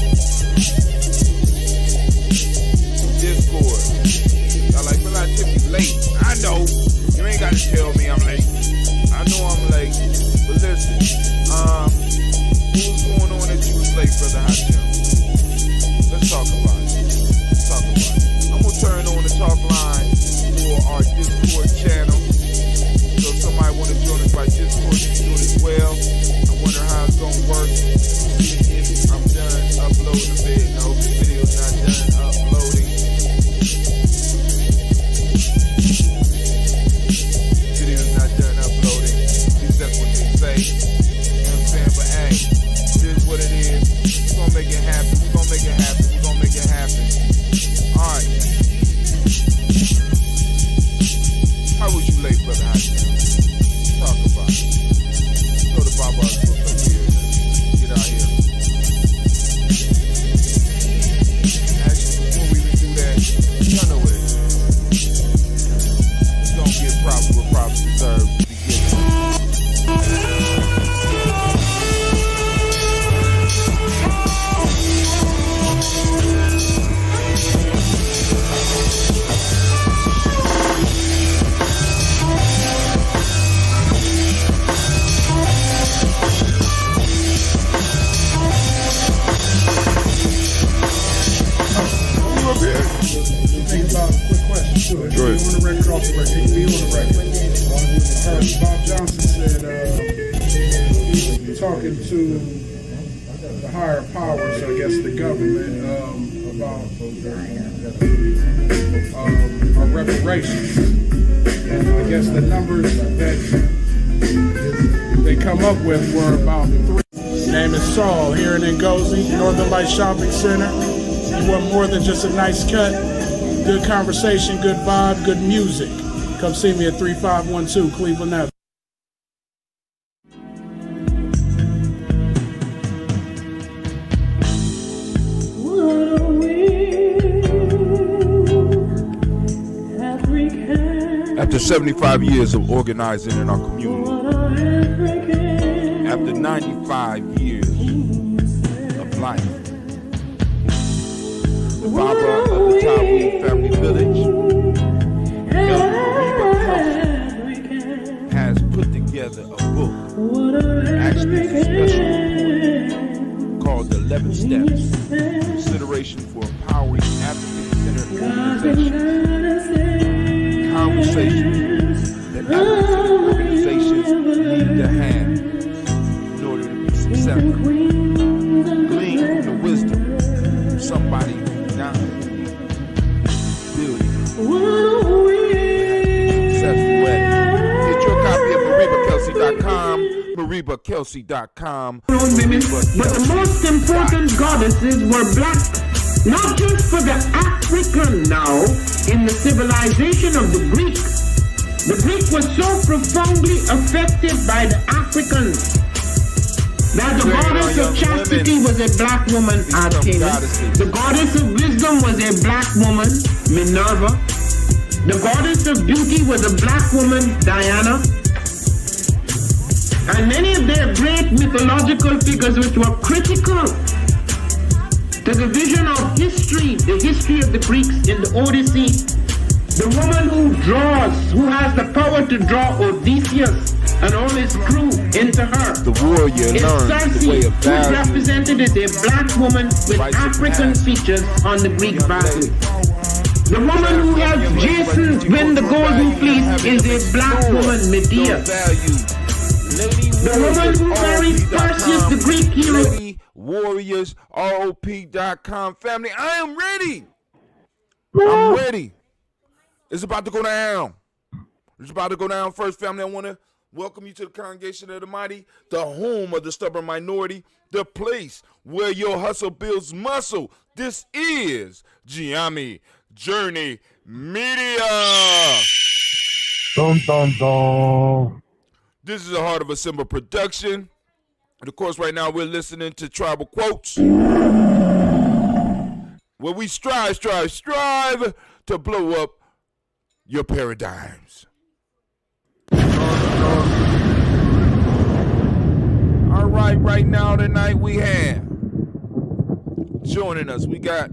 Discord. Y'all like, but I tip you late. I know. You ain't got to tell me I'm late. I know I'm late. But listen, what's going on that you was late, Brother Hachim? Let's talk about it. I'm going to turn on the talk line for our Discord channel. So if somebody want to join us by Discord, you can do it as well. I wonder how it's going to work. If I'm done uploading a bit. No, the video's not done uploading. Video's not done uploading. At least that's what they say. You know what I'm saying? But hey, it is what it is. We're going to make it happen. We're going to make it happen. We're going to make it happen. All right. How was you late, Brother Hachim? Talk about it. Go to Baba's book up here. Get out here. Actually, before we even do that, y'all know what it is. It's gonna get proper what props deserve to be Think about a quick question too. It can be on the record, off the record. It can be on the record. Bob Johnson said, talking to the higher powers, I guess the government, about our reparations. And I guess the numbers that they come up with were about 3. His name is Saul, here in Ngozi, Northern Light Shopping Center. You want more than just a nice cut? Good conversation, good vibe, good music. Come see me at 3512 Cleveland Avenue. After 75 years of organizing in our community, after 95 years of life, the Baba of the Tawi Family Village, has put together a book, actually a special report called The 11 Steps, Consideration for Empowering African-Centered Organizations, conversations that African-centered organizations need to have in order to be successful. Glean from the wisdom of somebody now building successful way. Get your copy at MaribaKelsey.com. But the most important goddesses were black, not just for the African now in the civilization of the Greek. The Greek was so profoundly affected by the Africans that the goddess of chastity was a black woman, Artemis. The goddess of wisdom was a black woman, Minerva. The goddess of beauty was a black woman, Diana. And many of their great mythological figures which were critical to the vision of history, the history of the Greeks in the Odyssey. The woman who draws, who has the power to draw Odysseus and all his crew into her. The warrior learned the way of who is represented as a black woman with African features on the Greek battle. The woman who helped Jason win the Golden Fleece is a black woman, Medea. The woman who married Perseus, the Greek hero. warriorsrop.com. Family, I am ready. I'm ready. It's about to go down. It's about to go down first, family. I want to welcome you to the Congregation of the Mighty, the home of the stubborn minority, the place where your hustle builds muscle. This is GNJMedia. Dun, dun, dun. This is a Heart of a Simba production. And of course, right now we're listening to Tribal Quotes, where we strive to blow up your paradigms. All right now tonight we have joining us, we got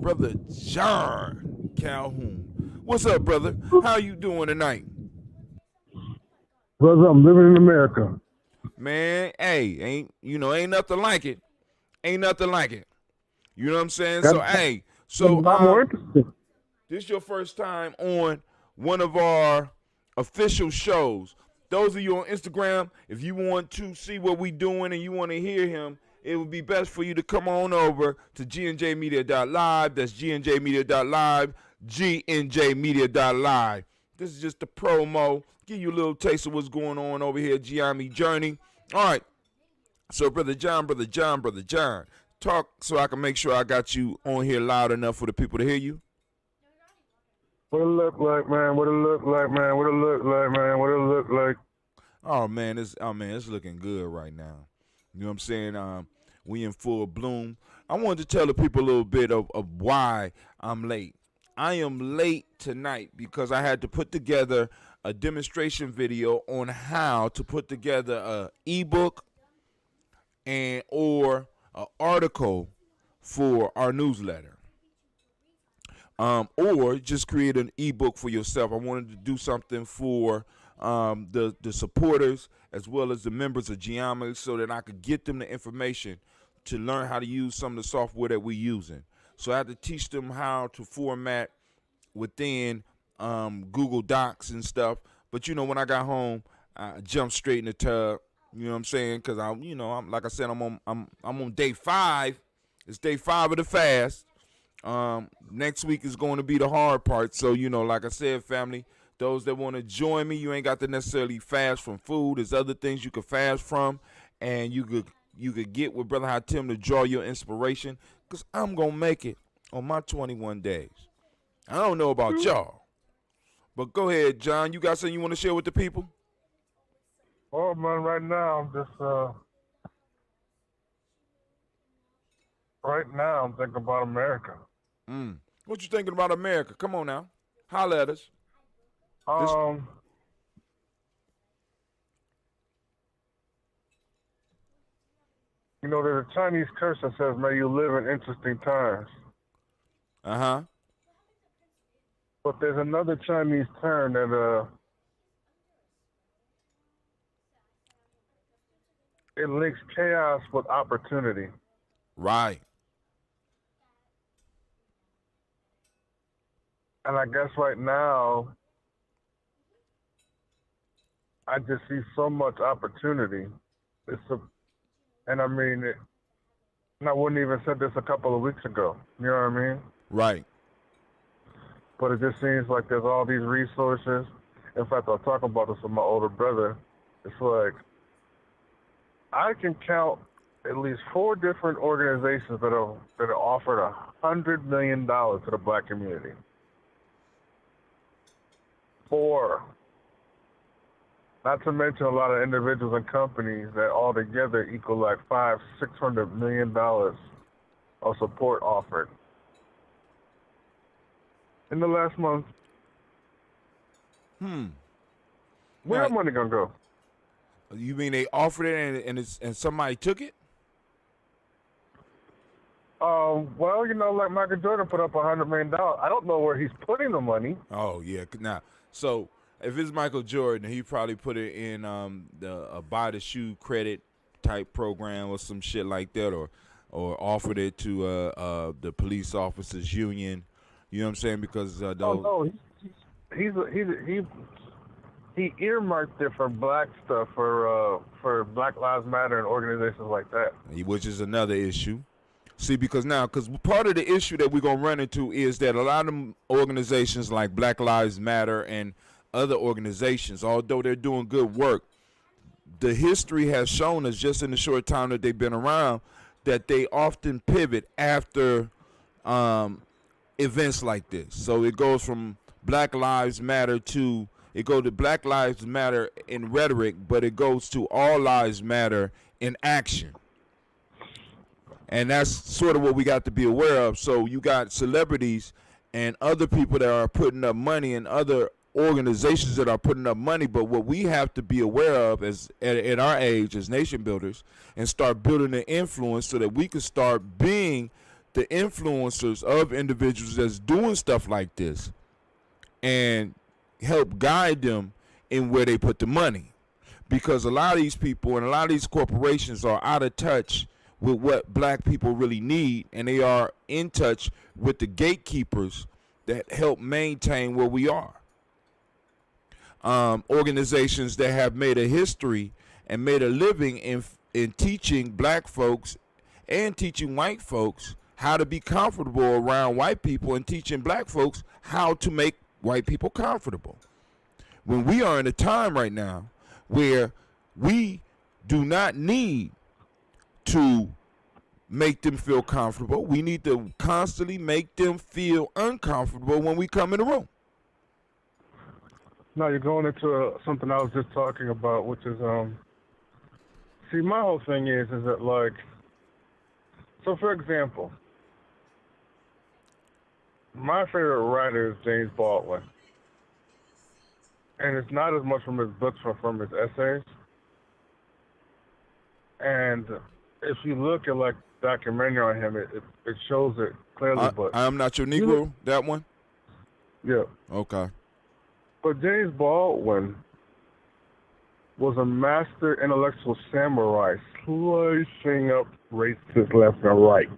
Brother John Calhoun. What's up, brother? How you doing tonight? Brother, I'm living in America. Man, hey, ain't nothing like it. Ain't nothing like it. You know what I'm saying? This is your first time on one of our official shows. Those of you on Instagram, if you want to see what we doing and you want to hear him, it would be best for you to come on over to GNJMedia.live. That's GNJMedia.live, GNJMedia.live. This is just a promo. Give you a little taste of what's going on over here at GNJMedia Journey. All right. So, Brother John, talk so I can make sure I got you on here loud enough for the people to hear you. What it look like, man? What it look like, man? What it look like, man? What it look like? Oh man, it's looking good right now. You know what I'm saying? We in full bloom. I wanted to tell the people a little bit of why I'm late. I am late tonight because I had to put together a demonstration video on how to put together a ebook and or an article for our newsletter. Or just create an ebook for yourself. I wanted to do something for the supporters as well as the members of GNJMedia so that I could get them the information to learn how to use some of the software that we're using. So I had to teach them how to format within Google Docs and stuff. But when I got home, I jumped straight in the tub. You know what I'm saying? Because I'm like I said, I'm on day 5. It's day 5 of the fast. Next week is going to be the hard part. So, like I said, family, those that want to join me, you ain't got to necessarily fast from food. There's other things you can fast from, and you could get with Brother Hatim to draw your inspiration, because I'm going to make it on my 21 days. I don't know about y'all, but go ahead, John. You got something you want to share with the people? Oh, man, right now, I'm just, I'm thinking about America. What you thinking about America? Come on now. Holla at us. There's a Chinese curse that says, may you live in interesting times. Uh-huh. But there's another Chinese term that, it links chaos with opportunity. Right. And I guess right now, I just see so much opportunity. And I wouldn't even said this a couple of weeks ago. You know what I mean? Right. But it just seems like there's all these resources. In fact, I was talking about this with my older brother. It's like, I can count at least 4 different organizations that have offered $100 million to the black community. 4. Not to mention a lot of individuals and companies that all together equal like $500-600 million of support offered in the last month. Where that money gonna go? You mean they offered it and somebody took it? Well, like Michael Jordan put up $100 million. I don't know where he's putting the money. Oh yeah, now so if it's Michael Jordan, he probably put it in the buy the shoe credit type program or some shit like that, or offered it to the police officers union. You know what I'm saying? Because no, he earmarked it for black stuff, for Black Lives Matter and organizations like that. Which is another issue. See, because part of the issue that we're going to run into is that a lot of organizations like Black Lives Matter and other organizations, although they're doing good work, the history has shown us just in the short time that they've been around that they often pivot after events like this. So it goes from Black Lives Matter to Black Lives Matter in rhetoric, but it goes to All Lives Matter in action. And that's sort of what we got to be aware of. So you got celebrities and other people that are putting up money and other organizations that are putting up money. But what we have to be aware of as at our age as nation builders and start building the influence so that we can start being the influencers of individuals that's doing stuff like this and help guide them in where they put the money. Because a lot of these people and a lot of these corporations are out of touch with what black people really need, and they are in touch with the gatekeepers that help maintain where we are. Organizations that have made a history and made a living in teaching black folks and teaching white folks how to be comfortable around white people and teaching black folks how to make white people comfortable. When we are in a time right now where we do not need to make them feel comfortable. We need to constantly make them feel uncomfortable when we come in the room. No, you're going into something I was just talking about, which is, see, my whole thing is that, like, so for example, my favorite writer is James Baldwin. And it's not as much from his books, but from his essays. And if you look at, like, documentary on him, it shows it clearly. But I Am Not Your Negro, that one? Yeah. Okay. But James Baldwin was a master intellectual samurai, slicing up racists left and right.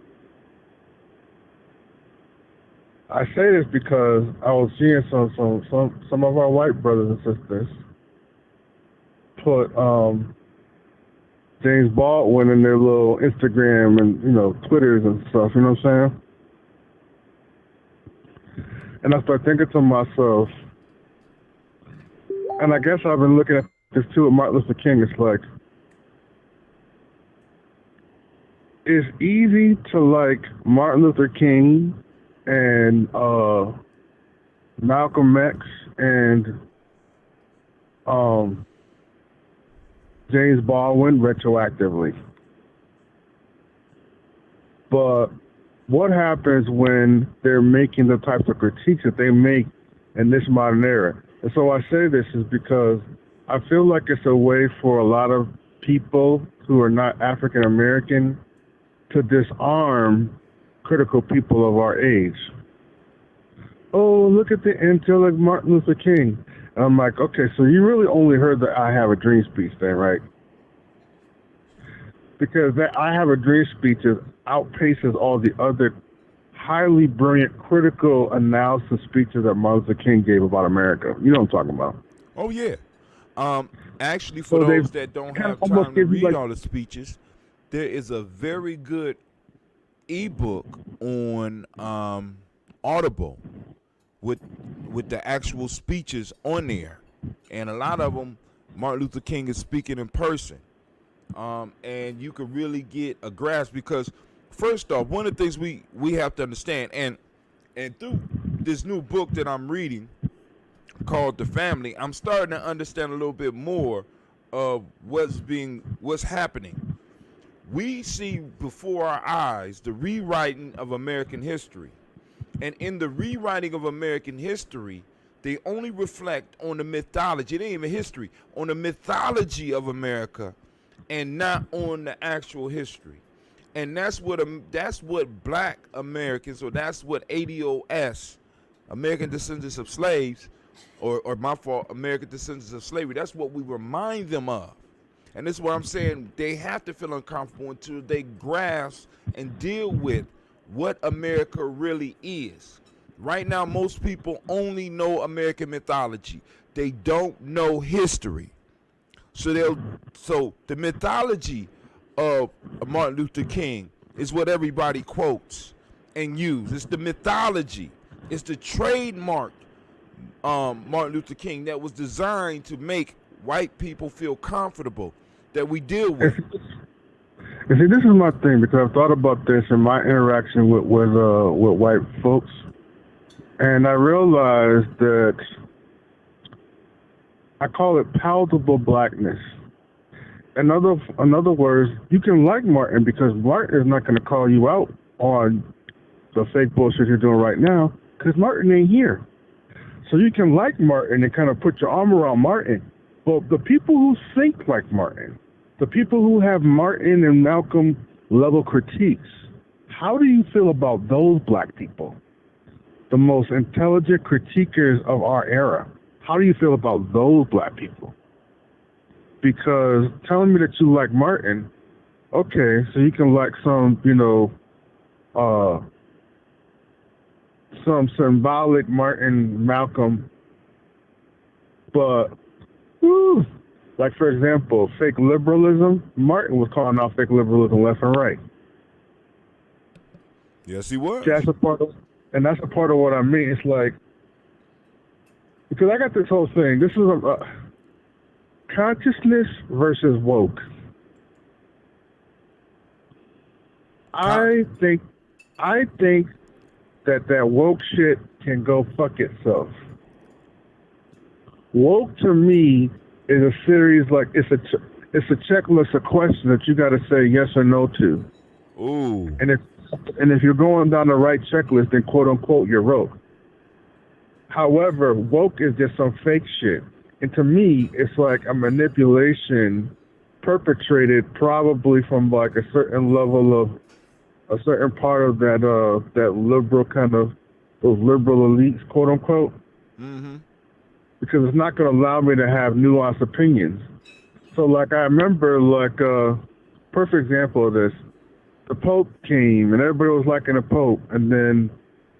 I say this because I was seeing some of our white brothers and sisters put James Baldwin in their little Instagram and, Twitters and stuff, you know what I'm saying? And I start thinking to myself, and I guess I've been looking at this too with Martin Luther King, it's like, it's easy to like Martin Luther King and Malcolm X and James Baldwin retroactively. But what happens when they're making the types of critiques that they make in this modern era? And so I say this is because I feel like it's a way for a lot of people who are not African American to disarm critical people of our age. Oh, look at the intel of Martin Luther King. And I'm like, okay, so you really only heard the I Have a Dream speech then, right? Because that I Have a Dream speech outpaces all the other highly brilliant critical analysis speeches that Martin Luther King gave about America. You know what I'm talking about? Oh, yeah. Actually, for those that don't have time to read all the speeches, there is a very good ebook on Audible with the actual speeches on there, and a lot of them Martin Luther King is speaking in person, and you can really get a grasp because first off, one of the things we have to understand, and through this new book that I'm reading called The Family, I'm starting to understand a little bit more of what's happening. We see before our eyes the rewriting of American history. And in the rewriting of American history, they only reflect on the mythology. It ain't even history. On the mythology of America and not on the actual history. And that's what black Americans, or that's what ADOS, American Descendants of Slaves, or my fault, American Descendants of Slavery, that's what we remind them of. And this is what I'm saying. They have to feel uncomfortable until they grasp and deal with what America really is. Right now, most people only know American mythology. They don't know history. So the mythology of Martin Luther King is what everybody quotes and uses. It's the mythology. It's the trademark Martin Luther King that was designed to make white people feel comfortable that we deal with. And see, this is my thing, because I've thought about this in my interaction with white folks, and I realized that I call it palatable blackness. In other words, you can like Martin because Martin is not going to call you out on the fake bullshit you're doing right now, because Martin ain't here. So you can like Martin and kind of put your arm around Martin. But the people who think like Martin, the people who have Martin and Malcolm level critiques, how do you feel about those black people? The most intelligent critiquers of our era. How do you feel about those black people? Because telling me that you like Martin, okay, so you can like some, some symbolic Martin, Malcolm, but, like, for example, fake liberalism, Martin was calling out fake liberalism left and right. Yes, he was. That's a part of what I mean. It's like, because I got this whole thing. This is a consciousness versus woke. I think that woke shit can go fuck itself. Woke to me is a series, like, it's a checklist of questions that you got to say yes or no to. Ooh. And if you're going down the right checklist, then quote unquote you're woke. However, woke is just some fake shit. And to me, it's like a manipulation perpetrated probably from like a certain level of a certain part of that liberal kind of, those liberal elites, quote unquote. Mm-hmm. Because it's not going to allow me to have nuanced opinions. So like I remember, like perfect example of this, the Pope came and everybody was liking the Pope, and then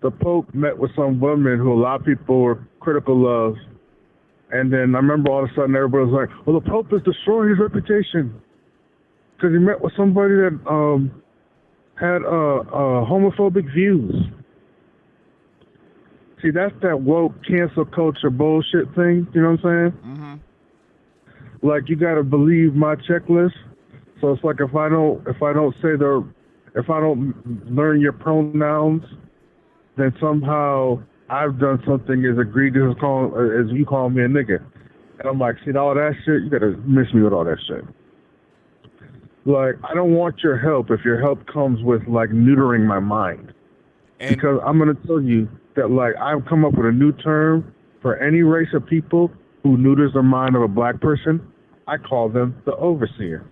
the Pope met with some woman who a lot of people were critical of. And then I remember all of a sudden everybody was like, well, the Pope is destroying his reputation because he met with somebody that had homophobic views. See, that's that woke cancel culture bullshit thing. You know what I'm saying? Mm-hmm. Like, you got to believe my checklist. So it's like if I don't learn your pronouns, then somehow I've done something as egregious as you call me a nigga. And I'm like, see, all that shit, you got to miss me with all that shit. Like, I don't want your help if your help comes with, like, neutering my mind. Because I'm going to tell you that, like, I've come up with a new term for any race of people who neuters the mind of a black person. I call them the overseer.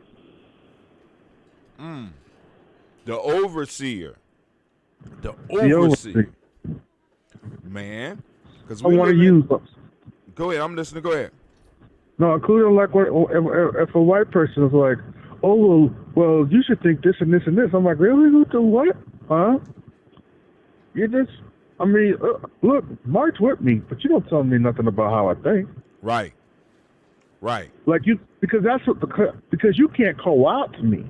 The overseer. The overseer. Man. Because I want to use them. Go ahead. I'm listening. Go ahead. No, including like if a white person is like, oh, well, you should think this and this and this. I'm like, really? Who do what? Huh? You just, I mean, look, march with me, but you don't tell me nothing about how I think. Right. Right. Like because you can't co-opt me.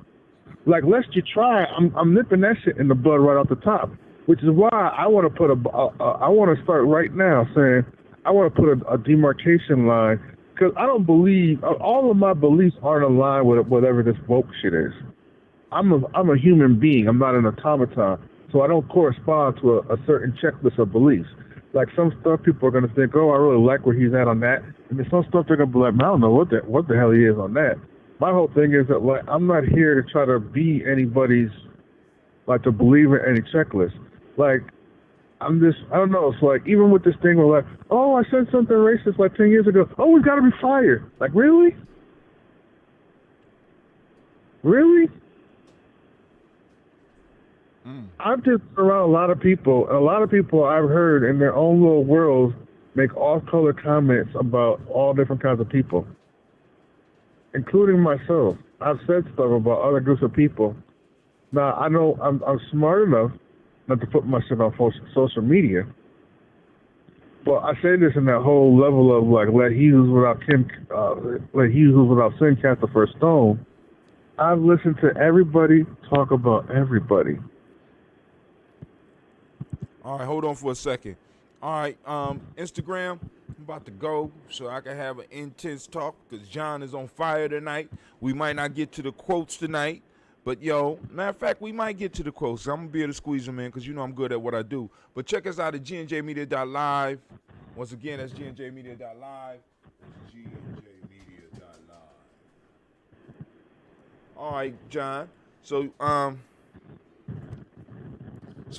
Like, lest you try, I'm nipping that shit in the bud right off the top, which is why I want to put I want to start right now saying I want to put a demarcation line, because I don't believe, all of my beliefs aren't aligned with whatever this woke shit is. I'm a human being. I'm not an automaton, so I don't correspond to a certain checklist of beliefs. Like, some stuff people are going to think, oh, I really like where he's at on that, and then some stuff they're going to be like, I don't know what the hell he is on that. My whole thing is that, like, I'm not here to try to be anybody's, like, to believe in any checklist. Like, I don't know, it's like, even with this thing where, like, oh, I said something racist like 10 years ago, oh, we've got to be fired. Like, really? Really? I've just been around a lot of people, and a lot of people I've heard in their own little worlds make off-color comments about all different kinds of people, including myself. I've said stuff about other groups of people. Now, I know I'm smart enough not to put my shit on social media, Well, I say this in that whole level of like, let he who's without sin cast the first stone. I've listened to everybody talk about everybody. All right, hold on for a second. All right, Instagram, I'm about to go so I can have an intense talk because John is on fire tonight. We might not get to the quotes tonight, but yo, matter of fact, we might get to the quotes. I'm going to be able to squeeze them in because you know I'm good at what I do. But check us out at GNJMedia.live. Once again, that's GNJMedia.live. GNJMedia.live. All right, John. So,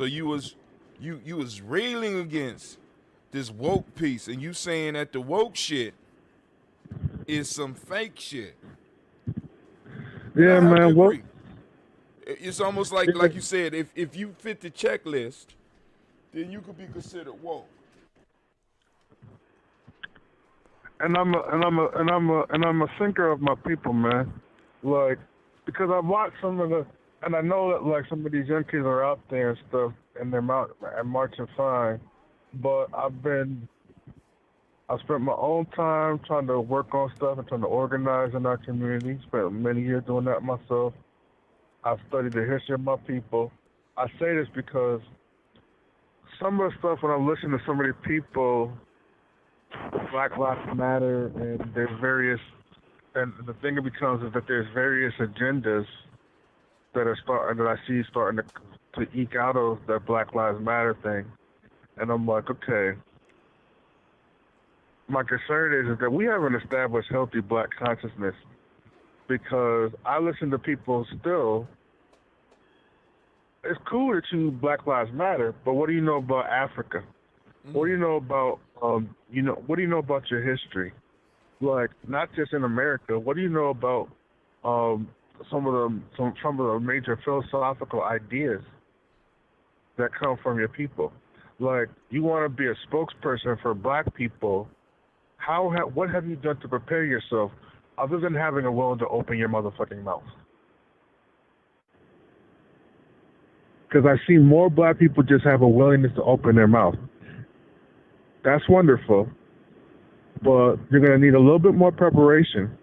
you was railing against this woke piece, and you saying that the woke shit is some fake shit. Yeah, man. Well, it's almost like you said, if you fit the checklist, then you could be considered woke. And I'm a thinker of my people, man. Like, because I've watched some of the, and I know that like some of these young kids are out there and stuff, and they're marching fine, but I've spent my own time trying to work on stuff and trying to organize in our community. Spent many years doing that myself. I've studied the history of my people. I say this because some of the stuff when I'm listening to some of the people, Black Lives Matter, and there's various, and the thing it becomes is that there's various agendas that I see starting to eke out of that Black Lives Matter thing, and I'm like, okay. My concern is that we haven't established healthy Black consciousness, because I listen to people still. It's cool that you Black Lives Matter, but what do you know about Africa? What do you know about what do you know about your history? Like, not just in America. What do you know about some of the major philosophical ideas that come from your people? Like, you want to be a spokesperson for Black people. What have you done to prepare yourself other than having a will to open your motherfucking mouth? Because I've seen more Black people just have a willingness to open their mouth. That's wonderful, but you're going to need a little bit more preparation,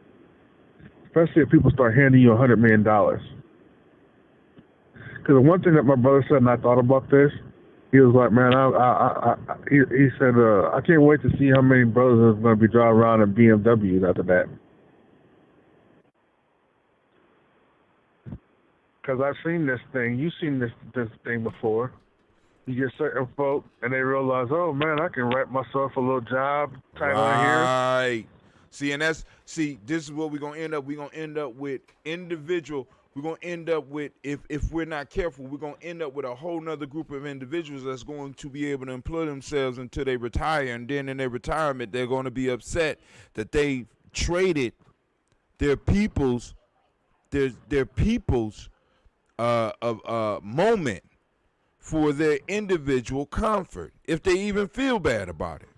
especially if people start handing you $100 million. Because the one thing that my brother said, and I thought about this, he was like, man, he said, I can't wait to see how many brothers are going to be driving around in BMWs after that. Because I've seen this thing. You've seen this thing before. You get certain folk, and they realize, oh, man, I can write myself a little job title here. Right. See, this is what we're going to end up. We're going to end up with individual. We're going to end up with, if we're not careful, we're going to end up with a whole nother group of individuals that's going to be able to employ themselves until they retire. And then in their retirement, they're going to be upset that they traded their people's moment for their individual comfort, if they even feel bad about it.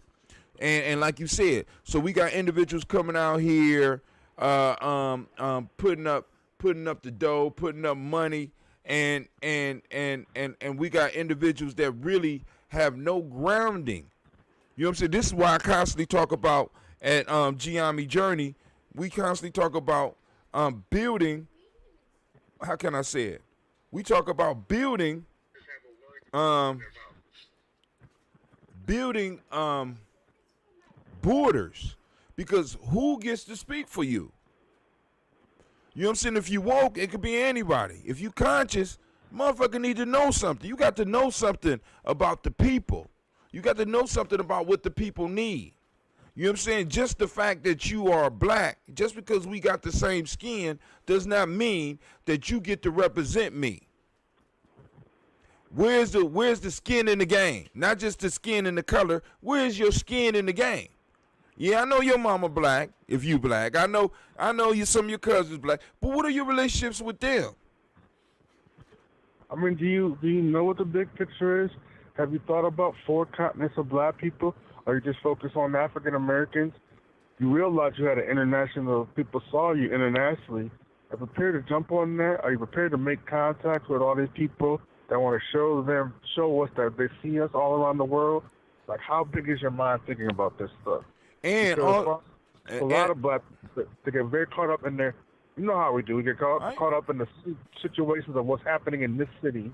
And like you said, so we got individuals coming out here putting up the dough, putting up money, and we got individuals that really have no grounding. You know what I'm saying? This is why I constantly talk about at Gianni Journey, we constantly talk about building, how can I say it? We talk about building borders, because who gets to speak for you? You know what I'm saying? If you woke, it could be anybody. If you conscious, motherfucker need to know something. You got to know something about the people. You got to know something about what the people need. You know what I'm saying? Just the fact that you are Black, just because we got the same skin, does not mean that you get to represent me. Where's the skin in the game? Not just the skin and the color. Where's your skin in the game? Yeah, I know your mama Black, if you Black. I know some of your cousins Black. But what are your relationships with them? I mean, do you know what the big picture is? Have you thought about 4 continents of Black people? Or you just focus on African Americans? You realize you had an international, people saw you internationally. Are you prepared to jump on that? Are you prepared to make contact with all these people that want to show us that they see us all around the world? Like, how big is your mind thinking about this stuff? And a lot of black people, they get very caught up in their, you know how we do. We get caught up in the situations of what's happening in this city.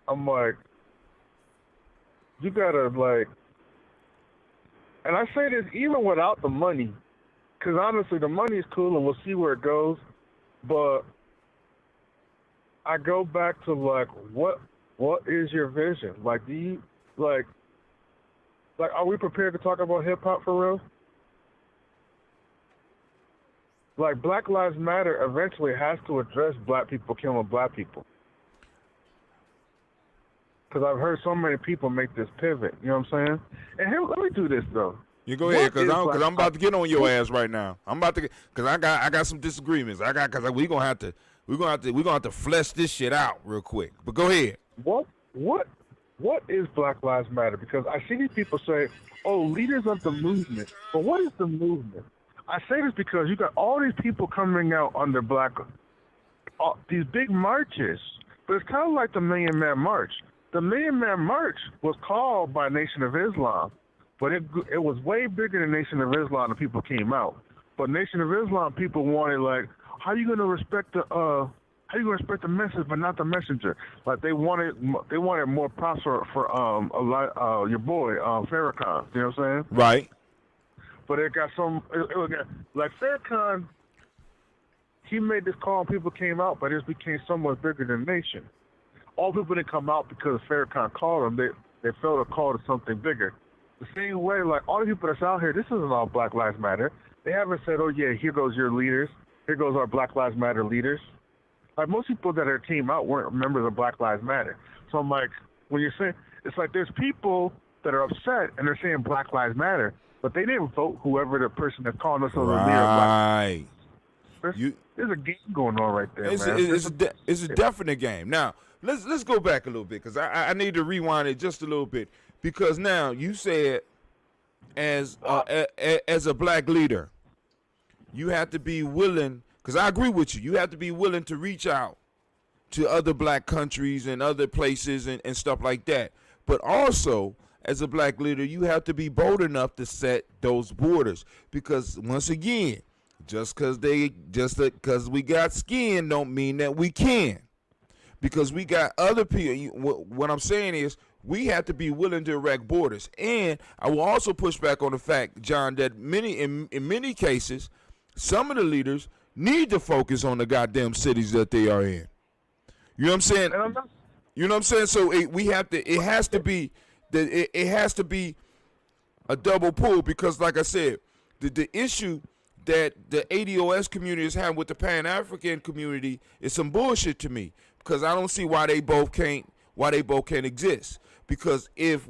I'm like, you gotta, like, and I say this even without the money, because honestly, the money is cool and we'll see where it goes, but I go back to, like, what is your vision? Like, do you, like, are we prepared to talk about hip-hop for real? Like, Black Lives Matter eventually has to address black people killing black people. Because I've heard so many people make this pivot, you know what I'm saying? And here, let me do this, though. You go ahead, because I'm about to get on your ass right now. I'm about to, because I got some disagreements. Because we're gonna have to flesh this shit out real quick. But go ahead. What is Black Lives Matter? Because I see these people say, oh, leaders of the movement. But what is the movement? I say this because you got all these people coming out under these big marches. But it's kind of like the Million Man March. The Million Man March was called by Nation of Islam, but it was way bigger than Nation of Islam, and people came out. But Nation of Islam people wanted, like, how you gonna respect the message but not the messenger? Like, they wanted more props for your boy Farrakhan. You know what I'm saying? Right. But it got like Farrakhan. He made this call and people came out, but it became so much bigger than Nation. All people didn't come out because Farrakhan called them. They felt a call to something bigger. The same way, like, all the people that's out here, this isn't all Black Lives Matter. They haven't said, oh yeah, here goes your leaders. Here goes our Black Lives Matter leaders. Like, most people that came out weren't members of Black Lives Matter. So I'm like, when you're saying, it's like there's people that are upset and they're saying Black Lives Matter, but they didn't vote whoever the person that's calling us on the leader. Right. There's a game going on right there, man. It's a definite game. Now, let's go back a little bit, because I need to rewind it just a little bit, because now you said as a black leader, you have to be willing, because I agree with you, you have to be willing to reach out to other black countries and other places and stuff like that. But also, as a black leader, you have to be bold enough to set those borders, because once again, just because we got skin don't mean that we can. Because we got other people. What I'm saying is, we have to be willing to erect borders. And I will also push back on the fact, John, that in many cases, some of the leaders need to focus on the goddamn cities that they are in. You know what I'm saying? You know what I'm saying? So it has to be a double pull, because, like I said, the issue that the ADOS community is having with the Pan-African community is some bullshit to me, because I don't see why they both can't exist. Because if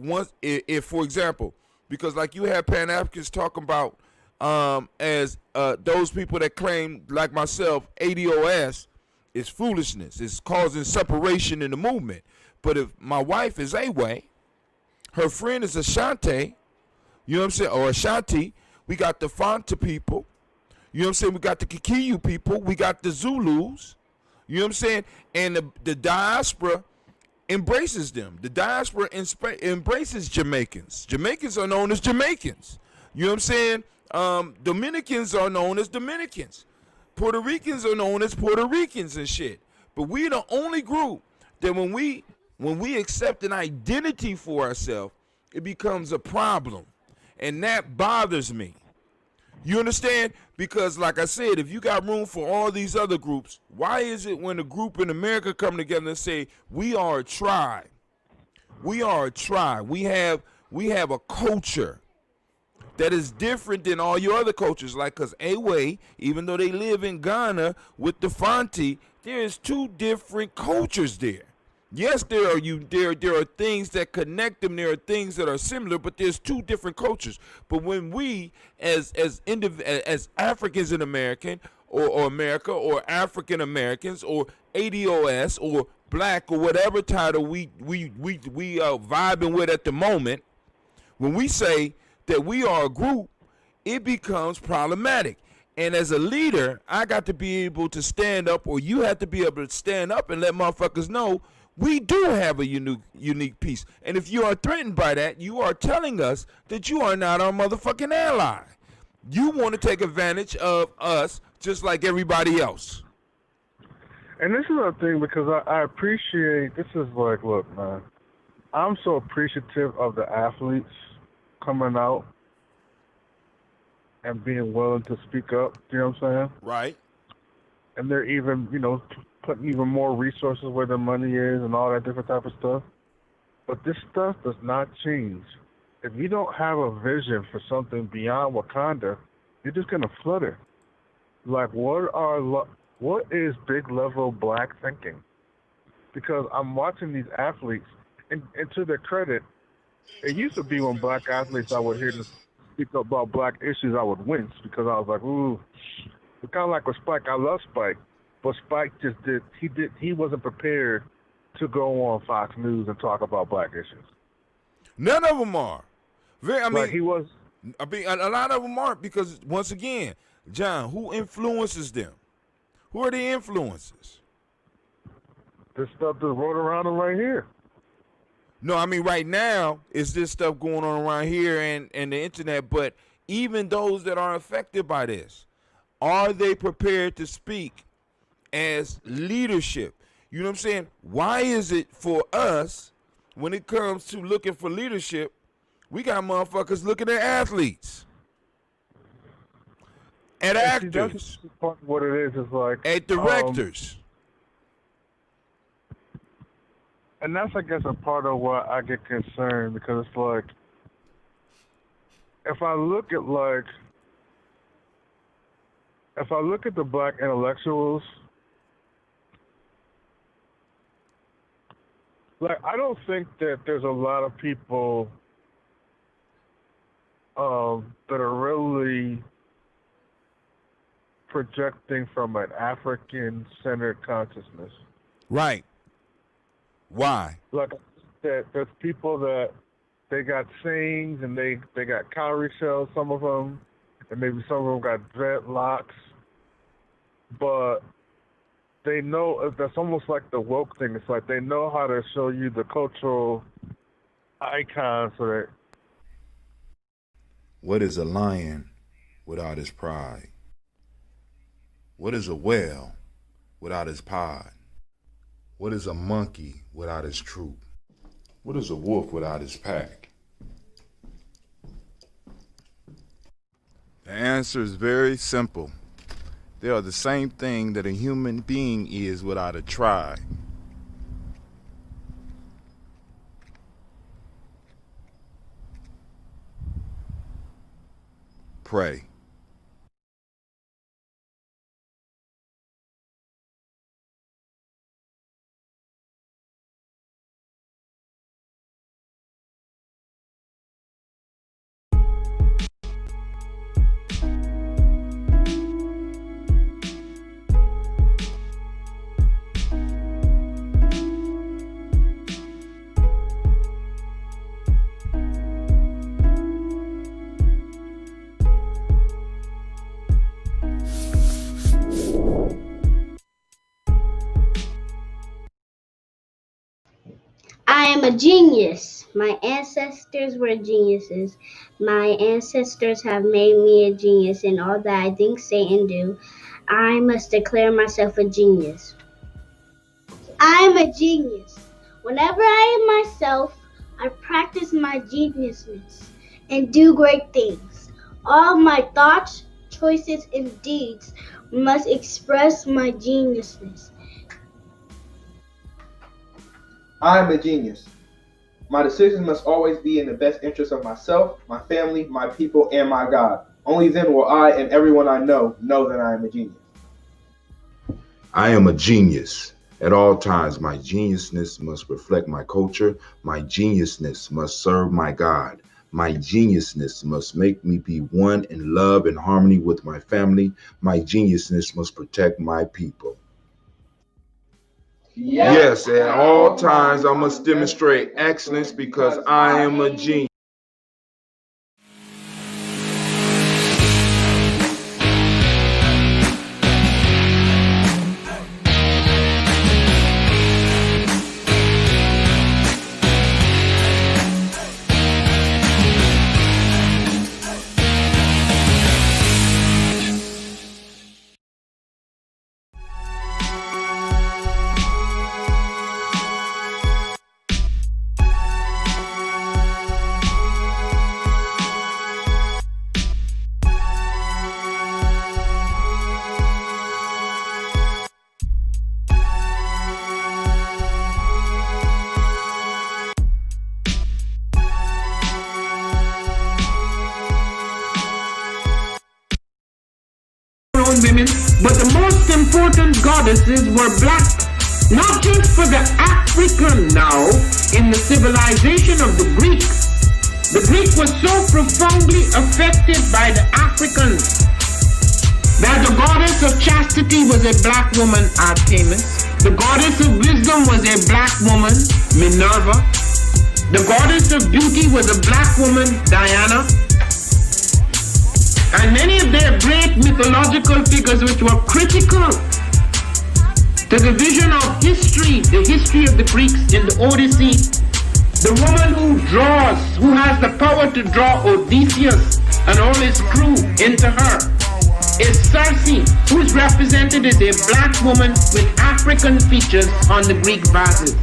for example, because like you have Pan-Africans talking about as those people that claim, like myself, ADOS is foolishness, it's causing separation in the movement. But if my wife is Away, her friend is Ashanti, you know what I'm saying, or Ashanti, we got the Fanta people, you know what I'm saying, we got the Kikiyu people, we got the Zulus, you know what I'm saying, and the diaspora embraces them. The diaspora embraces Jamaicans. Jamaicans are known as Jamaicans. You know what I'm saying? Dominicans are known as Dominicans. Puerto Ricans are known as Puerto Ricans and shit. But we're the only group that when we accept an identity for ourselves, it becomes a problem. And that bothers me. You understand? Because, like I said, if you got room for all these other groups, why is it when a group in America come together and say, we are a tribe, we are a tribe, we have a culture that is different than all your other cultures? Like, because Away, even though they live in Ghana with the Fanti, there is two different cultures there. Yes, there are things that connect them. There are things that are similar, but there's two different cultures. But when we, as Africans in America, or America, or African Americans, or ADOS, or Black, or whatever title we vibing with at the moment, when we say that we are a group, it becomes problematic. And as a leader, I got to be able to stand up, or you have to be able to stand up and let motherfuckers know, We do have a unique piece. And if you are threatened by that, you are telling us that you are not our motherfucking ally. You want to take advantage of us just like everybody else. And this is a thing because I appreciate, this is like, look, man, I'm so appreciative of the athletes coming out and being willing to speak up, you know what I'm saying? Right. And they're even, putting even more resources where their money is and all that different type of stuff. But this stuff does not change. If you don't have a vision for something beyond Wakanda, you're just going to flutter. Like, what is big level black thinking? Because I'm watching these athletes, and to their credit, it used to be when black athletes I would hear them speak about black issues, I would wince because I was like, ooh. It's kind of like with Spike. I love Spike, but Spike he wasn't prepared to go on Fox News and talk about black issues. None of them are. He was. I mean, a lot of them aren't because, once again, John, who influences them? Who are the influences? This stuff that's rolling around them right here. No, I mean, right now, is this stuff going on around here and the internet, but even those that are affected by this, are they prepared to speak as leadership? You know what I'm saying? Why is it for us, when it comes to looking for leadership, we got motherfuckers looking at athletes, at actors, what it is like at directors. And that's, I guess, a part of why I get concerned, because it's like, if I look at the black intellectuals, like, I don't think that there's a lot of people that are really projecting from an African-centered consciousness. Right. Why? Like, there's people that they got sayings and they got cowrie shells, some of them, and maybe some of them got dreadlocks, but they know, that's almost like the woke thing. It's like they know how to show you the cultural icons so that. What is a lion without his pride? What is a whale without his pod? What is a monkey without his troop? What is a wolf without his pack? The answer is very simple. They are the same thing that a human being is without a tribe. Pray. I am a genius. My ancestors were geniuses. My ancestors have made me a genius in all that I think, say, and do. I must declare myself a genius. I am a genius. Whenever I am myself, I practice my geniusness and do great things. All my thoughts, choices, and deeds must express my geniusness. I am a genius. My decisions must always be in the best interest of myself, my family, my people, and my God. Only then will I and everyone I know that I am a genius. I am a genius. At all times, my geniusness must reflect my culture. My geniusness must serve my God. My geniusness must make me be one in love and harmony with my family. My geniusness must protect my people. Yes, at all times I must demonstrate excellence because I am a genius. women, but the most important goddesses were black. Not just for the African now, in the civilization of the Greeks. The Greek was so profoundly affected by the Africans that the goddess of chastity was a black woman, Artemis. The goddess of wisdom was a black woman, Minerva. The goddess of beauty was a black woman, Diana. And many of their great mythological figures which were critical to the vision of history, the history of the Greeks in the Odyssey. The woman who draws, who has the power to draw Odysseus and all his crew into her, is Circe, who is represented as a black woman with African features on the Greek vases.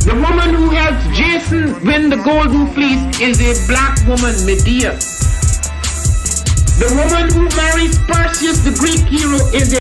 The woman who helps Jason win the golden fleece is a black woman, Medea. The woman who marries Perseus, the Greek hero, is